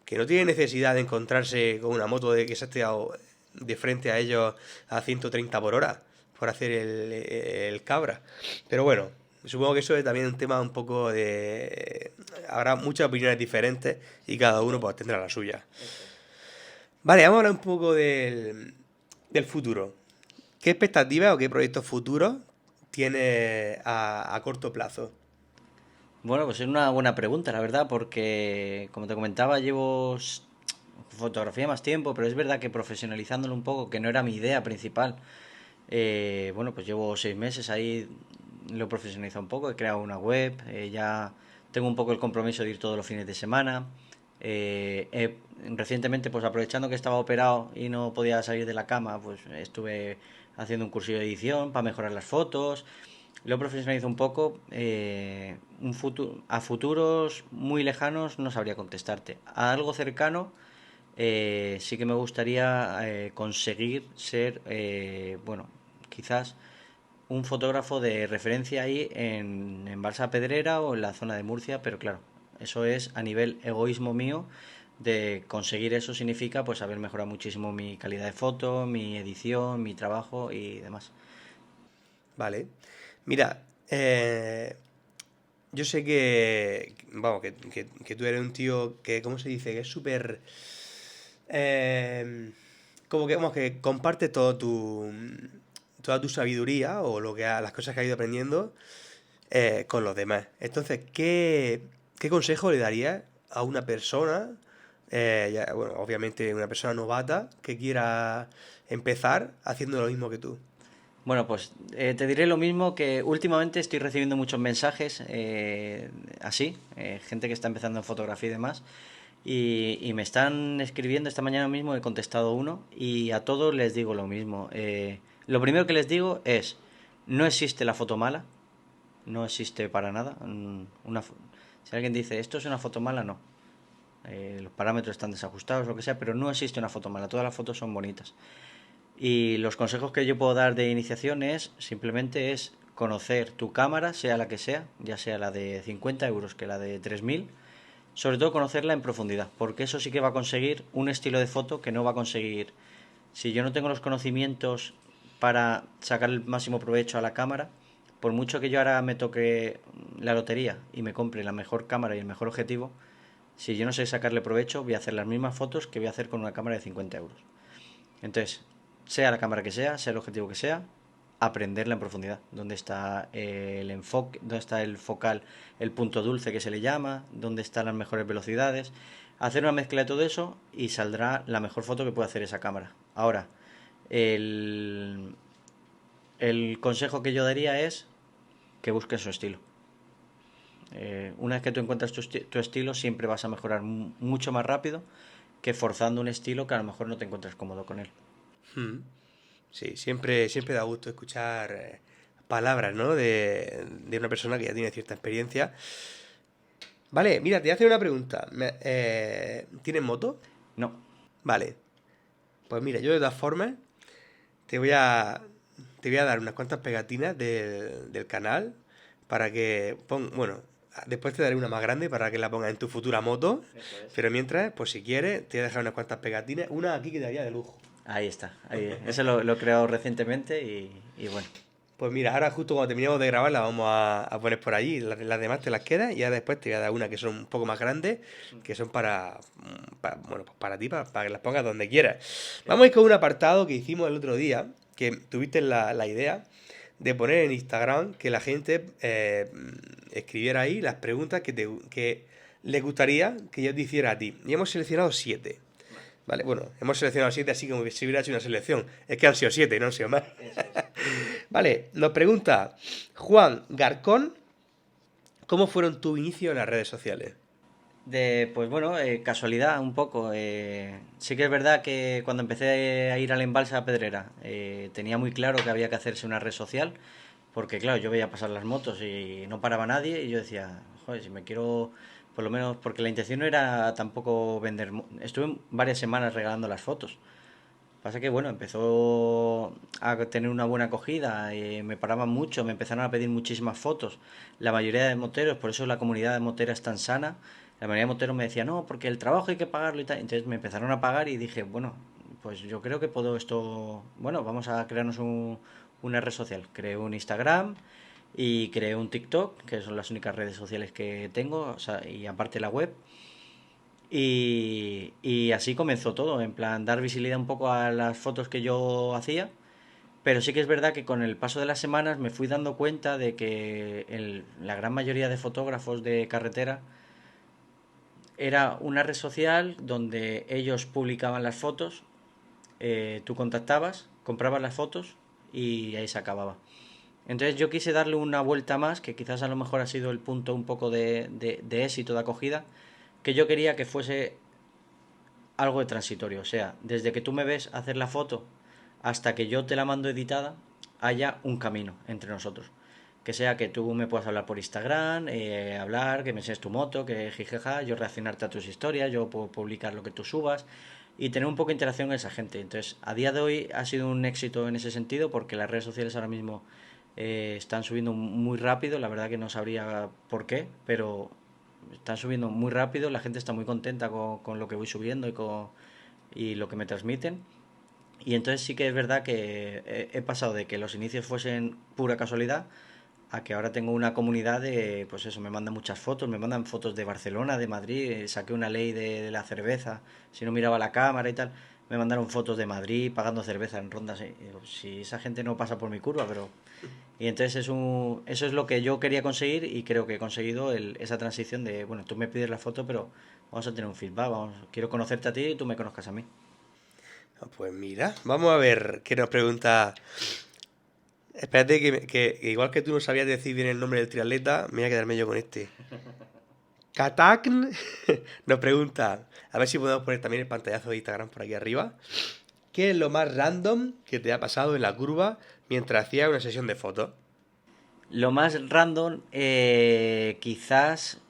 que no tiene necesidad de encontrarse con una moto de que se ha tirado de frente a ellos a 130 por hora por hacer el cabra. Pero bueno, supongo que eso es también un tema un poco de... Habrá muchas opiniones diferentes y cada uno pues tendrá la suya. Vale, vamos a hablar un poco del futuro. ¿Qué expectativas o qué proyectos futuros tienes a corto plazo? Bueno, pues es una buena pregunta, la verdad, porque como te comentaba, llevo fotografía más tiempo, pero es verdad que profesionalizándolo un poco, que no era mi idea principal. Bueno, pues llevo 6 meses ahí, lo he profesionalizado un poco, he creado una web, ya tengo un poco el compromiso de ir todos los fines de semana. Recientemente, pues aprovechando que estaba operado y no podía salir de la cama, pues estuve haciendo un cursillo de edición para mejorar las fotos. Lo profesionalizo un poco. A futuros muy lejanos no sabría contestarte. A algo cercano sí que me gustaría conseguir ser, bueno, quizás un fotógrafo de referencia ahí en Balsa Pedrera o en la zona de Murcia, pero claro, eso es a nivel egoísmo mío. De conseguir eso significa pues haber mejorado muchísimo mi calidad de foto, mi edición, mi trabajo y demás. Vale. Mira, yo sé que, vamos, que tú eres un tío que, ¿cómo se dice? Que es súper... como que, vamos, que comparte todo toda tu sabiduría o las cosas que has ido aprendiendo con los demás. Entonces, ¿qué consejo le darías a una persona, bueno, obviamente una persona novata, que quiera empezar haciendo lo mismo que tú? Bueno, pues te diré lo mismo que últimamente estoy recibiendo muchos mensajes así, gente que está empezando en fotografía y demás, y me están escribiendo esta mañana mismo, he contestado uno, y a todos les digo lo mismo. Lo primero que les digo es, no existe la foto mala, no existe para nada. Si alguien dice, esto es una foto mala, no. Los parámetros están desajustados, lo que sea, pero no existe una foto mala, todas las fotos son bonitas. Y los consejos que yo puedo dar de iniciación es simplemente es conocer tu cámara, sea la que sea, ya sea la de 50 euros que la de 3000, sobre todo conocerla en profundidad, porque eso sí que va a conseguir un estilo de foto que no va a conseguir. Si yo no tengo los conocimientos para sacar el máximo provecho a la cámara, por mucho que yo ahora me toque la lotería y me compre la mejor cámara y el mejor objetivo, si yo no sé sacarle provecho, voy a hacer las mismas fotos que voy a hacer con una cámara de 50 euros. Entonces, sea la cámara que sea el objetivo que sea, aprenderla en profundidad. Dónde está el enfoque, dónde está el focal, el punto dulce que se le llama, dónde están las mejores velocidades. Hacer una mezcla de todo eso y saldrá la mejor foto que puede hacer esa cámara. Ahora, el, el consejo que yo daría es que busques su estilo. Una vez que tú encuentras tu estilo, siempre vas a mejorar mucho más rápido que forzando un estilo que a lo mejor no te encuentras cómodo con él. Hmm. Sí, siempre da gusto escuchar palabras, ¿no? De una persona que ya tiene cierta experiencia. Vale, mira, te voy a hacer una pregunta. ¿Tienes moto? No, Vale. Pues mira, yo de todas formas te voy a, te voy a dar unas cuantas pegatinas del canal para que bueno, después te daré una más grande para que la pongas en tu futura moto, eso es. pero mientras, pues si quieres, te voy a dejar unas cuantas pegatinas, una aquí que te daría de lujo. Ahí está. Eso lo he creado recientemente y bueno. Pues mira, ahora justo cuando terminemos de grabar la vamos a poner por allí, las demás te las quedas y ya después te voy a dar una que son un poco más grandes, que son bueno, pues para ti, para que las pongas donde quieras. Vamos a ir con un apartado que hicimos el otro día, que tuviste la idea de poner en Instagram que la gente escribiera ahí las preguntas que les gustaría que yo te hiciera a ti. Y hemos seleccionado 7. Vale, bueno, hemos seleccionado 7 así como si hubiera hecho una selección. Es que han sido 7, no han sido más. Eso es. Vale, nos pregunta Juan Garcón, ¿cómo fueron tus inicios en las redes sociales? Pues bueno, casualidad un poco. Sí que es verdad que cuando empecé a ir al embalse a Pedrera, tenía muy claro que había que hacerse una red social, porque claro, yo veía pasar las motos y no paraba nadie y yo decía, joder, si me quiero, por lo menos, porque la intención no era tampoco vender. Estuve varias semanas regalando las fotos. Pasa que bueno, empezó a tener una buena acogida, me paraban mucho, me empezaron a pedir muchísimas fotos. La mayoría de moteros, por eso la comunidad de moteras es tan sana, la mayoría de moteros me decía, no, porque el trabajo hay que pagarlo y tal. Entonces me empezaron a pagar y dije, bueno, pues yo creo que puedo esto, bueno, vamos a crearnos una red social. Creé un Instagram y creé un TikTok, que son las únicas redes sociales que tengo, o sea, y aparte la web. Y así comenzó todo, en plan, dar visibilidad un poco a las fotos que yo hacía. Pero sí que es verdad que con el paso de las semanas me fui dando cuenta de que la gran mayoría de fotógrafos de carretera era una red social donde ellos publicaban las fotos, tú contactabas, comprabas las fotos y ahí se acababa. Entonces yo quise darle una vuelta más, que quizás a lo mejor ha sido el punto un poco de éxito, de acogida, que yo quería que fuese algo de transitorio. O sea, desde que tú me ves hacer la foto hasta que yo te la mando editada, haya un camino entre nosotros. Que sea que tú me puedas hablar por Instagram, hablar, que me enseñes tu moto, que jijeja, yo reaccionarte a tus historias, yo puedo publicar lo que tú subas y tener un poco de interacción con esa gente. Entonces, a día de hoy ha sido un éxito en ese sentido porque las redes sociales ahora mismo están subiendo muy rápido, la verdad que no sabría por qué, pero están subiendo muy rápido, la gente está muy contenta con lo que voy subiendo y lo que me transmiten. Y entonces sí que es verdad que he pasado de que los inicios fuesen pura casualidad a que ahora tengo una comunidad de, pues eso, me mandan muchas fotos, me mandan fotos de Barcelona, de Madrid, saqué una ley de la cerveza, si no miraba la cámara y tal. me mandaron fotos de Madrid pagando cerveza en rondas. Y digo, si esa gente no pasa por mi curva, pero... Y entonces eso es lo que yo quería conseguir y creo que he conseguido esa transición de, bueno, tú me pides la foto, pero vamos a tener un feedback, quiero conocerte a ti y tú me conozcas a mí. Pues mira, vamos a ver qué nos pregunta. Espérate que igual que tú no sabías decir bien el nombre del triatleta, me voy a quedarme yo con este. Katakn nos pregunta, a ver si podemos poner también el pantallazo de Instagram por aquí arriba. ¿Qué es lo más random que te ha pasado en la curva mientras hacías una sesión de fotos? Lo más random, quizás,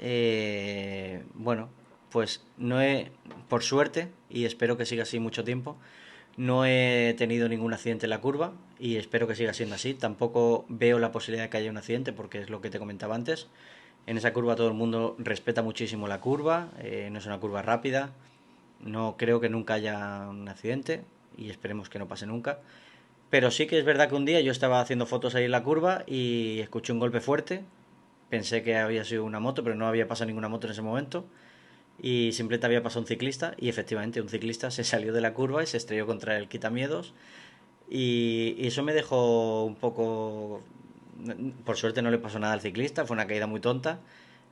bueno, pues no he, por suerte, y espero que siga así mucho tiempo, no he tenido ningún accidente en la curva y espero que siga siendo así. Tampoco veo la posibilidad de que haya un accidente porque es lo que te comentaba antes. En esa curva todo el mundo respeta muchísimo la curva, no es una curva rápida, no creo que nunca haya un accidente y esperemos que no pase nunca. Pero sí que es verdad que un día yo estaba haciendo fotos ahí en la curva y escuché un golpe fuerte. Pensé que había sido una moto, pero no había pasado ninguna moto en ese momento. Y simplemente había pasado un ciclista y efectivamente un ciclista se salió de la curva y se estrelló contra el quitamiedos. Y eso me dejó un poco... Por suerte no le pasó nada al ciclista, fue una caída muy tonta.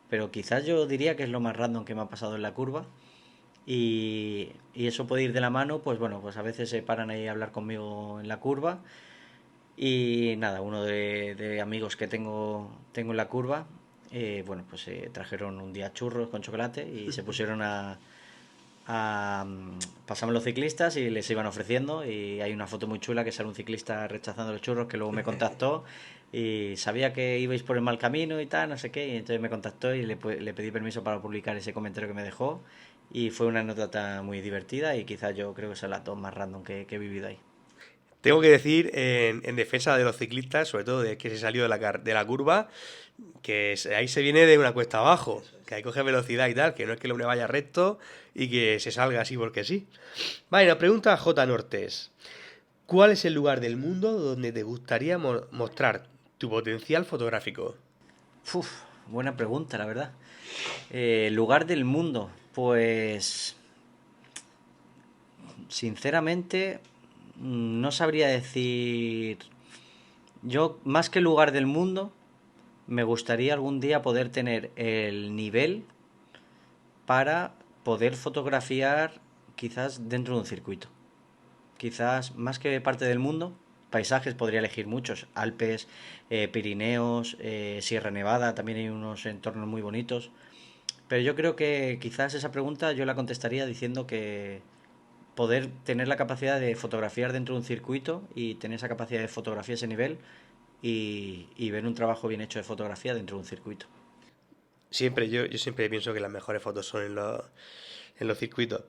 Pero quizás yo diría que es lo más random que me ha pasado en la curva. Y eso puede ir de la mano, pues bueno, pues a veces se paran ahí a hablar conmigo en la curva y nada, uno de amigos que tengo en la curva, bueno, pues trajeron un día churros con chocolate y se pusieron a pasarme los ciclistas y les iban ofreciendo. Y hay una foto muy chula que sale un ciclista rechazando los churros que luego me contactó y sabía que ibais por el mal camino y tal, no sé qué. Y entonces me contactó y le pedí permiso para publicar ese comentario que me dejó. Y fue una anécdota muy divertida y quizás yo creo que son las dos más random que he vivido ahí. Tengo que decir en defensa de los ciclistas, sobre todo de que se salió de la curva, que ahí se viene de una cuesta abajo, que ahí coge velocidad y tal, que no es que el hombre vaya recto y que se salga así porque sí. Vale, nos pregunta J. Nortes. ¿Cuál es el lugar del mundo donde te gustaría mostrar tu potencial fotográfico? Uf, buena pregunta, la verdad. Lugar del mundo, pues sinceramente no sabría decir. Yo, más que lugar del mundo, me gustaría algún día poder tener el nivel para poder fotografiar quizás dentro de un circuito. Quizás más que parte del mundo, paisajes podría elegir muchos, Alpes, Pirineos, Sierra Nevada, también hay unos entornos muy bonitos. Pero yo creo que quizás esa pregunta yo la contestaría diciendo que poder tener la capacidad de fotografiar dentro de un circuito y tener esa capacidad de fotografía a ese nivel y ver un trabajo bien hecho de fotografía dentro de un circuito. Yo siempre pienso que las mejores fotos son en los circuitos.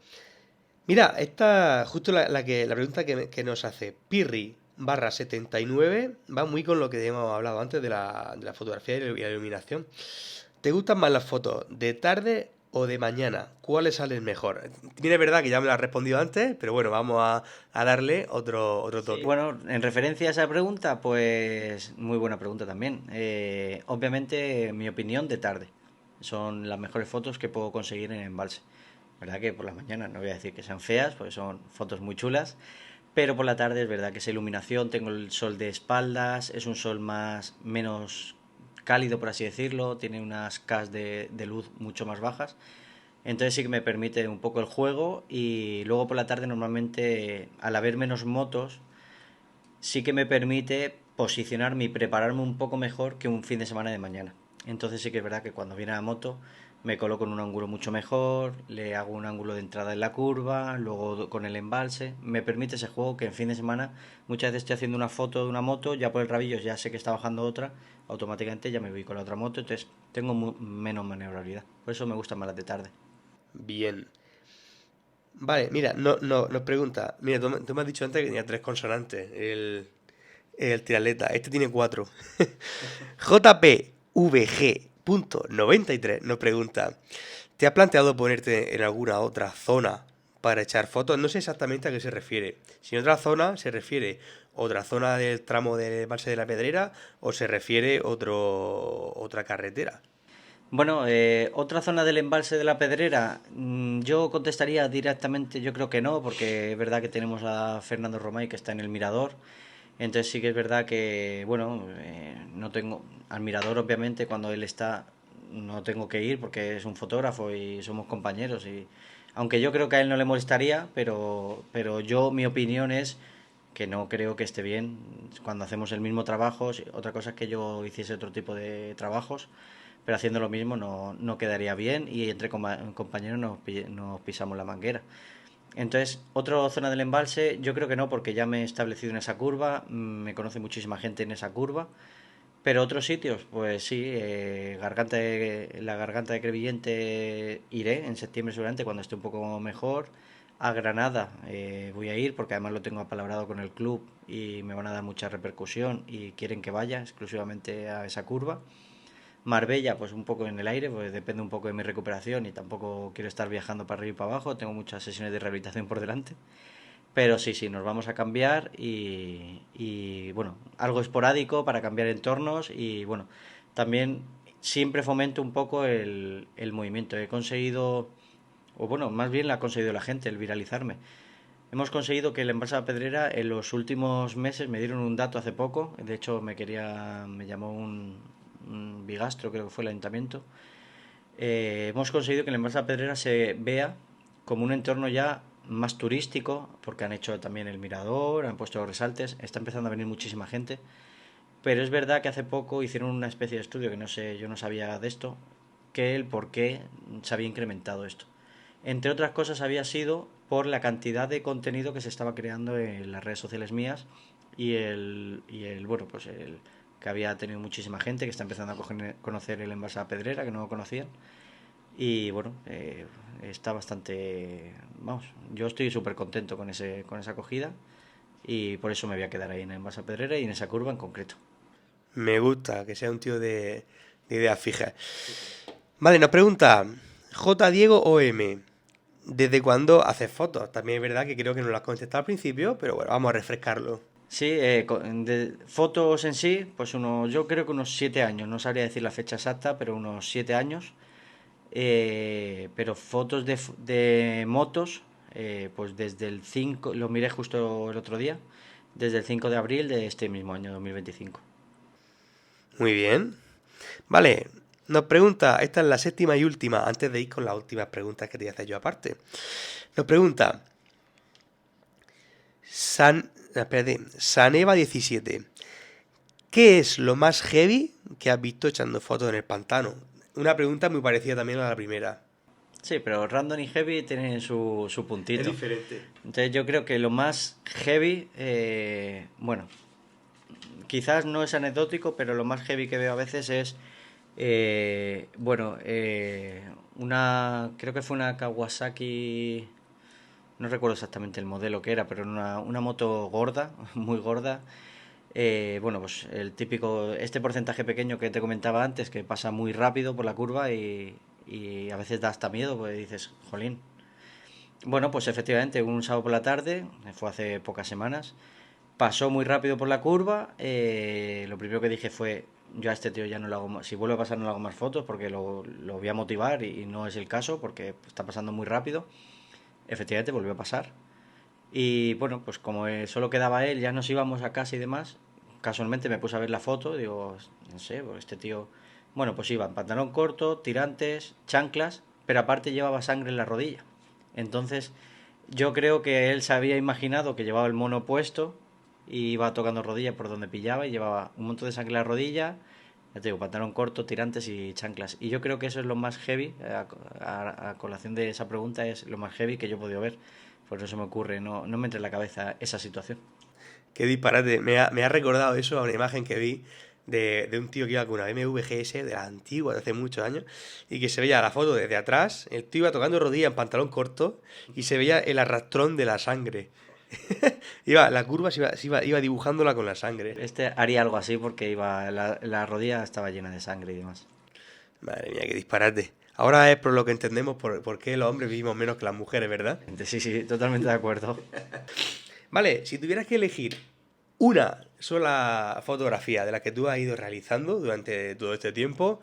Mira, esta, justo la pregunta que nos hace Pirri barra 79 va muy con lo que hemos hablado antes de la fotografía y la iluminación. ¿Te gustan más las fotos de tarde o de mañana? ¿Cuáles salen mejor? Bien, es verdad que ya me lo has respondido antes, pero bueno, vamos a darle otro Sí. toque. Bueno, en referencia a esa pregunta, pues muy buena pregunta también. Obviamente, mi opinión de tarde. Son las mejores fotos que puedo conseguir en embalse. ¿Verdad que por las mañanas no voy a decir que sean feas, porque son fotos muy chulas, pero por la tarde es verdad que esa iluminación, tengo el sol de espaldas, es un sol menos cálido por así decirlo, tiene unas Ks de luz mucho más bajas, entonces sí que me permite un poco el juego y luego por la tarde normalmente al haber menos motos sí que me permite posicionarme y prepararme un poco mejor que un fin de semana de mañana. Entonces sí que es verdad que cuando viene la moto me coloco en un ángulo mucho mejor, le hago un ángulo de entrada en la curva, luego con el embalse, me permite ese juego que en fin de semana muchas veces estoy haciendo una foto de una moto, ya por el rabillo ya sé que está bajando otra, automáticamente ya me voy con la otra moto, entonces tengo menos maniobrabilidad. Por eso me gustan más las de tarde. Bien. Vale, mira, nos pregunta. Mira, tú me has dicho antes que tenía tres consonantes. El triatleta. Este tiene cuatro. JPVG.93 nos pregunta. ¿Te has planteado ponerte en alguna otra zona para echar fotos? No sé exactamente a qué se refiere. Si en otra zona se refiere otra zona del tramo de Embalse de la Pedrera o se refiere otra carretera. Bueno, otra zona del embalse de la Pedrera, yo contestaría directamente, yo creo que no, porque es verdad que tenemos a Fernando Romay que está en el Mirador, entonces sí que es verdad que, bueno, no tengo, al Mirador obviamente cuando él está no tengo que ir porque es un fotógrafo y somos compañeros y aunque yo creo que a él no le molestaría, pero yo mi opinión es que no creo que esté bien cuando hacemos el mismo trabajo. Otra cosa es que yo hiciese otro tipo de trabajos, pero haciendo lo mismo no quedaría bien y entre compañeros nos pisamos la manguera. Entonces, otra zona del embalse, yo creo que no, porque ya me he establecido en esa curva, me conoce muchísima gente en esa curva, pero otros sitios, pues sí, la garganta de Crevillente iré en septiembre seguramente cuando esté un poco mejor. A Granada voy a ir porque además lo tengo apalabrado con el club y me van a dar mucha repercusión y quieren que vaya exclusivamente a esa curva. Marbella, pues un poco en el aire, pues depende un poco de mi recuperación y tampoco quiero estar viajando para arriba y para abajo, tengo muchas sesiones de rehabilitación por delante. Pero sí, sí, nos vamos a cambiar bueno, algo esporádico para cambiar entornos y bueno, también siempre fomento un poco el movimiento. He conseguido, o bueno, más bien la ha conseguido la gente, el viralizarme. Hemos conseguido que el Embalse de la Pedrera en los últimos meses me dieron un dato hace poco, de hecho me llamó un bigastro, creo que fue el ayuntamiento. Hemos conseguido que el Embalse de la Pedrera se vea como un entorno ya más turístico, porque han hecho también el mirador, han puesto los resaltes, está empezando a venir muchísima gente, pero es verdad que hace poco hicieron una especie de estudio que no sé, yo no sabía de esto, que el por qué se había incrementado esto. Entre otras cosas había sido por la cantidad de contenido que se estaba creando en las redes sociales mías bueno, pues el que había tenido muchísima gente que está empezando a conocer el Embalse de la Pedrera, que no lo conocían. Y bueno, está bastante. Vamos, yo estoy súper contento con esa acogida y por eso me voy a quedar ahí en Envasa Pedrera y en esa curva en concreto. Me gusta que sea un tío de ideas fijas. Vale, nos pregunta J. Diego OM. ¿Desde cuándo haces fotos? También es verdad que creo que no lo has contestado al principio, pero bueno, vamos a refrescarlo. Sí, de fotos en sí, pues yo creo que unos 7 años, no sabría decir la fecha exacta, pero unos 7 años. Pero fotos de motos, pues desde el 5 lo miré justo el otro día, desde el 5 de abril de este mismo año 2025. Muy bien. Vale, nos pregunta, esta es la séptima y última, antes de ir con las últimas preguntas que te voy a hacer yo aparte. Nos pregunta, espérate, Saneva17. ¿Qué es lo más heavy que has visto echando fotos en el pantano? Una pregunta muy parecida también a la primera. Sí, pero Random y Heavy tienen su Es puntito. diferente. Entonces yo creo que lo más heavy, bueno, quizás no es anecdótico, pero lo más heavy que veo a veces es, bueno, creo que fue una Kawasaki, no recuerdo exactamente el modelo que era, pero una moto gorda, muy gorda. Bueno, pues el típico, este porcentaje pequeño que te comentaba antes, que pasa muy rápido por la curva y a veces da hasta miedo, pues dices, jolín. Bueno, pues efectivamente, un sábado por la tarde, fue hace pocas semanas, pasó muy rápido por la curva. Lo primero que dije fue, yo a este tío ya no lo hago más, si vuelve a pasar no le hago más fotos porque lo voy a motivar y no es el caso porque está pasando muy rápido. Efectivamente, volvió a pasar. Y bueno, pues como solo quedaba él, ya nos íbamos a casa y demás. Casualmente me puse a ver la foto, digo, no sé, pues este tío, bueno, pues iba en pantalón corto, tirantes, chanclas, pero aparte llevaba sangre en la rodilla. Entonces, yo creo que él se había imaginado que llevaba el mono puesto y iba tocando rodilla por donde pillaba y llevaba un montón de sangre en la rodilla, ya te digo, pantalón corto, tirantes y chanclas. Y yo creo que eso es lo más heavy, a colación de esa pregunta, es lo más heavy que yo he podido ver. Pues no se me ocurre, no me entra en la cabeza esa situación. Qué disparate. Me ha recordado eso a una imagen que vi de un tío que iba con una BMW GS de la antigua, de hace muchos años, y que se veía la foto desde atrás. El tío iba tocando rodilla en pantalón corto y se veía el arrastrón de la sangre. La curva iba dibujándola con la sangre. Este haría algo así porque la rodilla estaba llena de sangre y demás. Madre mía, qué disparate. Ahora es por lo que entendemos por qué los hombres vivimos menos que las mujeres, ¿verdad? Sí, sí, totalmente de acuerdo. Vale, si tuvieras que elegir una sola fotografía de la que tú has ido realizando durante todo este tiempo,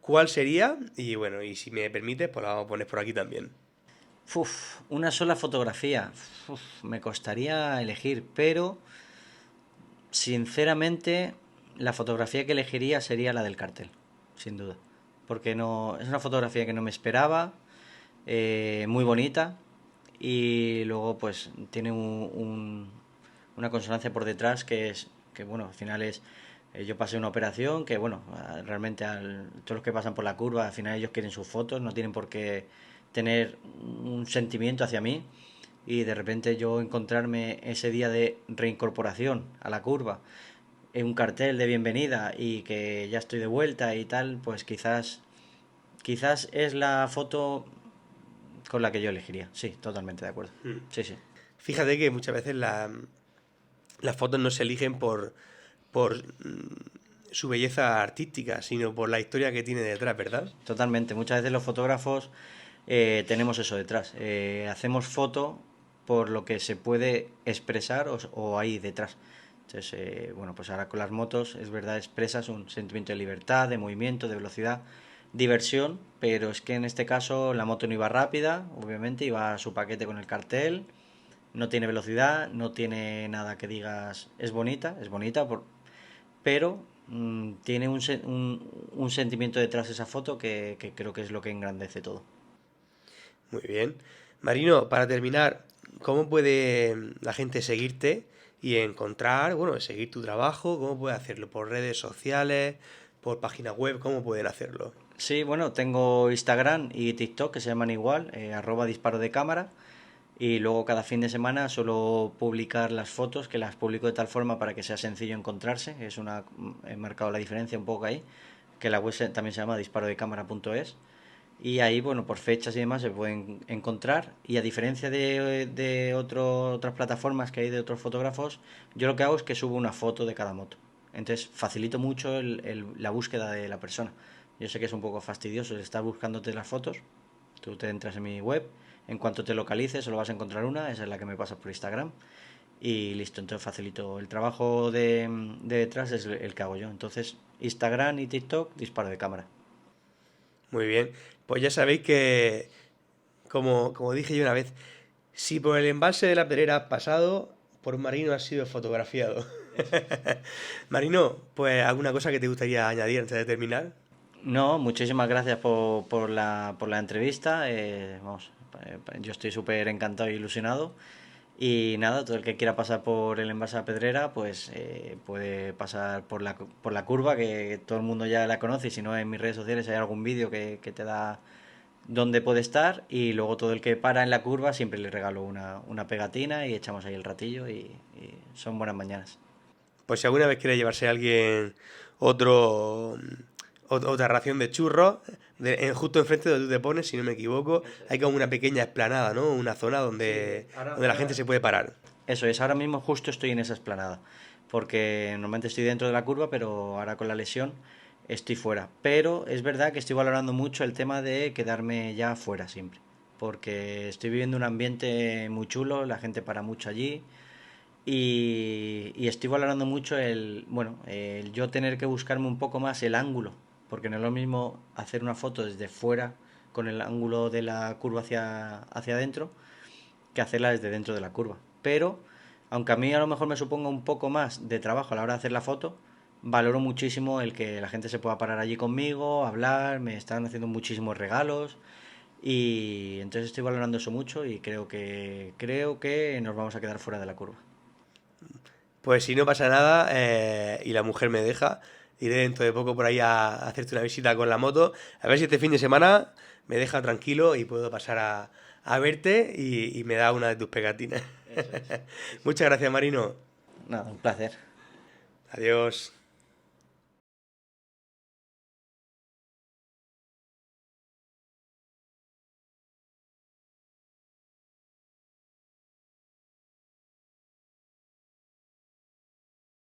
¿cuál sería? Y bueno, y si me permites, pues la vamos a poner por aquí también. Uf, una sola fotografía. Uf, me costaría elegir, pero sinceramente la fotografía que elegiría sería la del cartel, sin duda. Porque no es una fotografía que no me esperaba, muy bonita y luego pues tiene una consonancia por detrás que es que bueno, al final es yo pasé una operación que bueno, realmente todos los que pasan por la curva al final ellos quieren sus fotos, no tienen por qué tener un sentimiento hacia mí y de repente yo encontrarme ese día de reincorporación a la curva en un cartel de bienvenida y que ya estoy de vuelta y tal, pues quizás es la foto con la que yo elegiría. Sí, totalmente de acuerdo. Hmm. Sí, sí. Fíjate que muchas veces las fotos no se eligen por su belleza artística, sino por la historia que tiene detrás, ¿verdad? Totalmente. Muchas veces los fotógrafos tenemos eso detrás. Hacemos foto por lo que se puede expresar o hay detrás. Entonces, bueno, pues ahora con las motos es verdad, expresas un sentimiento de libertad, de movimiento, de velocidad, diversión, pero es que en este caso la moto no iba rápida, obviamente, iba a su paquete con el cartel, no tiene velocidad, no tiene nada que digas es bonita, pero tiene un sentimiento detrás de esa foto que creo que es lo que engrandece todo. Muy bien. Marino, para terminar, ¿cómo puede la gente seguirte y encontrar, bueno, seguir tu trabajo? ¿Cómo puede hacerlo? ¿Por redes sociales? ¿Por página web? ¿Cómo pueden hacerlo? Sí, bueno, tengo Instagram y TikTok que se llaman igual, @disparo de cámara. Y luego cada fin de semana suelo publicar las fotos, que las publico de tal forma para que sea sencillo encontrarse. He marcado la diferencia un poco ahí, que la web también se llama disparodecámara.es. Y ahí, bueno, por fechas y demás se pueden encontrar. Y a diferencia de otras plataformas que hay de otros fotógrafos, yo lo que hago es que subo una foto de cada moto. Entonces facilito mucho la búsqueda de la persona. Yo sé que es un poco fastidioso el estar buscándote las fotos. Tú te entras en mi web, en cuanto te localices solo vas a encontrar una, esa es la que me pasas por Instagram. Y listo, entonces facilito. El trabajo de detrás es el que hago yo. Entonces, Instagram y TikTok, disparo de cámara. Muy bien. Pues ya sabéis que, como dije yo una vez, si por el embalse de la Pedrera has pasado, por Marino has sido fotografiado. Marino, pues alguna cosa que te gustaría añadir antes de terminar. No, muchísimas gracias por la entrevista. Vamos, yo estoy súper encantado y ilusionado. Y nada, todo el que quiera pasar por el embalse de la Pedrera, pues puede pasar por la curva, que todo el mundo ya la conoce. Y si no, en mis redes sociales hay algún vídeo que te da dónde puede estar. Y luego todo el que para en la curva siempre le regalo una pegatina y echamos ahí el ratillo. Y son buenas mañanas. Pues si alguna vez quiere llevarse a alguien otro, otra ración de churros, justo enfrente de donde tú te pones, si no me equivoco, hay como una pequeña explanada, ¿no? Una zona donde la gente se puede parar. Eso es, ahora mismo justo estoy en esa explanada, porque normalmente estoy dentro de la curva, pero ahora con la lesión estoy fuera. Pero es verdad que estoy valorando mucho el tema de quedarme ya fuera siempre, porque estoy viviendo un ambiente muy chulo, la gente para mucho allí y estoy valorando mucho el yo tener que buscarme un poco más el ángulo, porque no es lo mismo hacer una foto desde fuera con el ángulo de la curva hacia adentro que hacerla desde dentro de la curva. Pero, aunque a mí a lo mejor me suponga un poco más de trabajo a la hora de hacer la foto, valoro muchísimo el que la gente se pueda parar allí conmigo, hablar, me están haciendo muchísimos regalos y entonces estoy valorando eso mucho y creo que nos vamos a quedar fuera de la curva. Pues si no pasa nada y la mujer me deja, iré dentro de poco por ahí a hacerte una visita con la moto, a ver si este fin de semana me deja tranquilo y puedo pasar a verte y me da una de tus pegatinas. Eso es. Sí, sí. Muchas gracias, Marino. Nada, un placer. Adiós.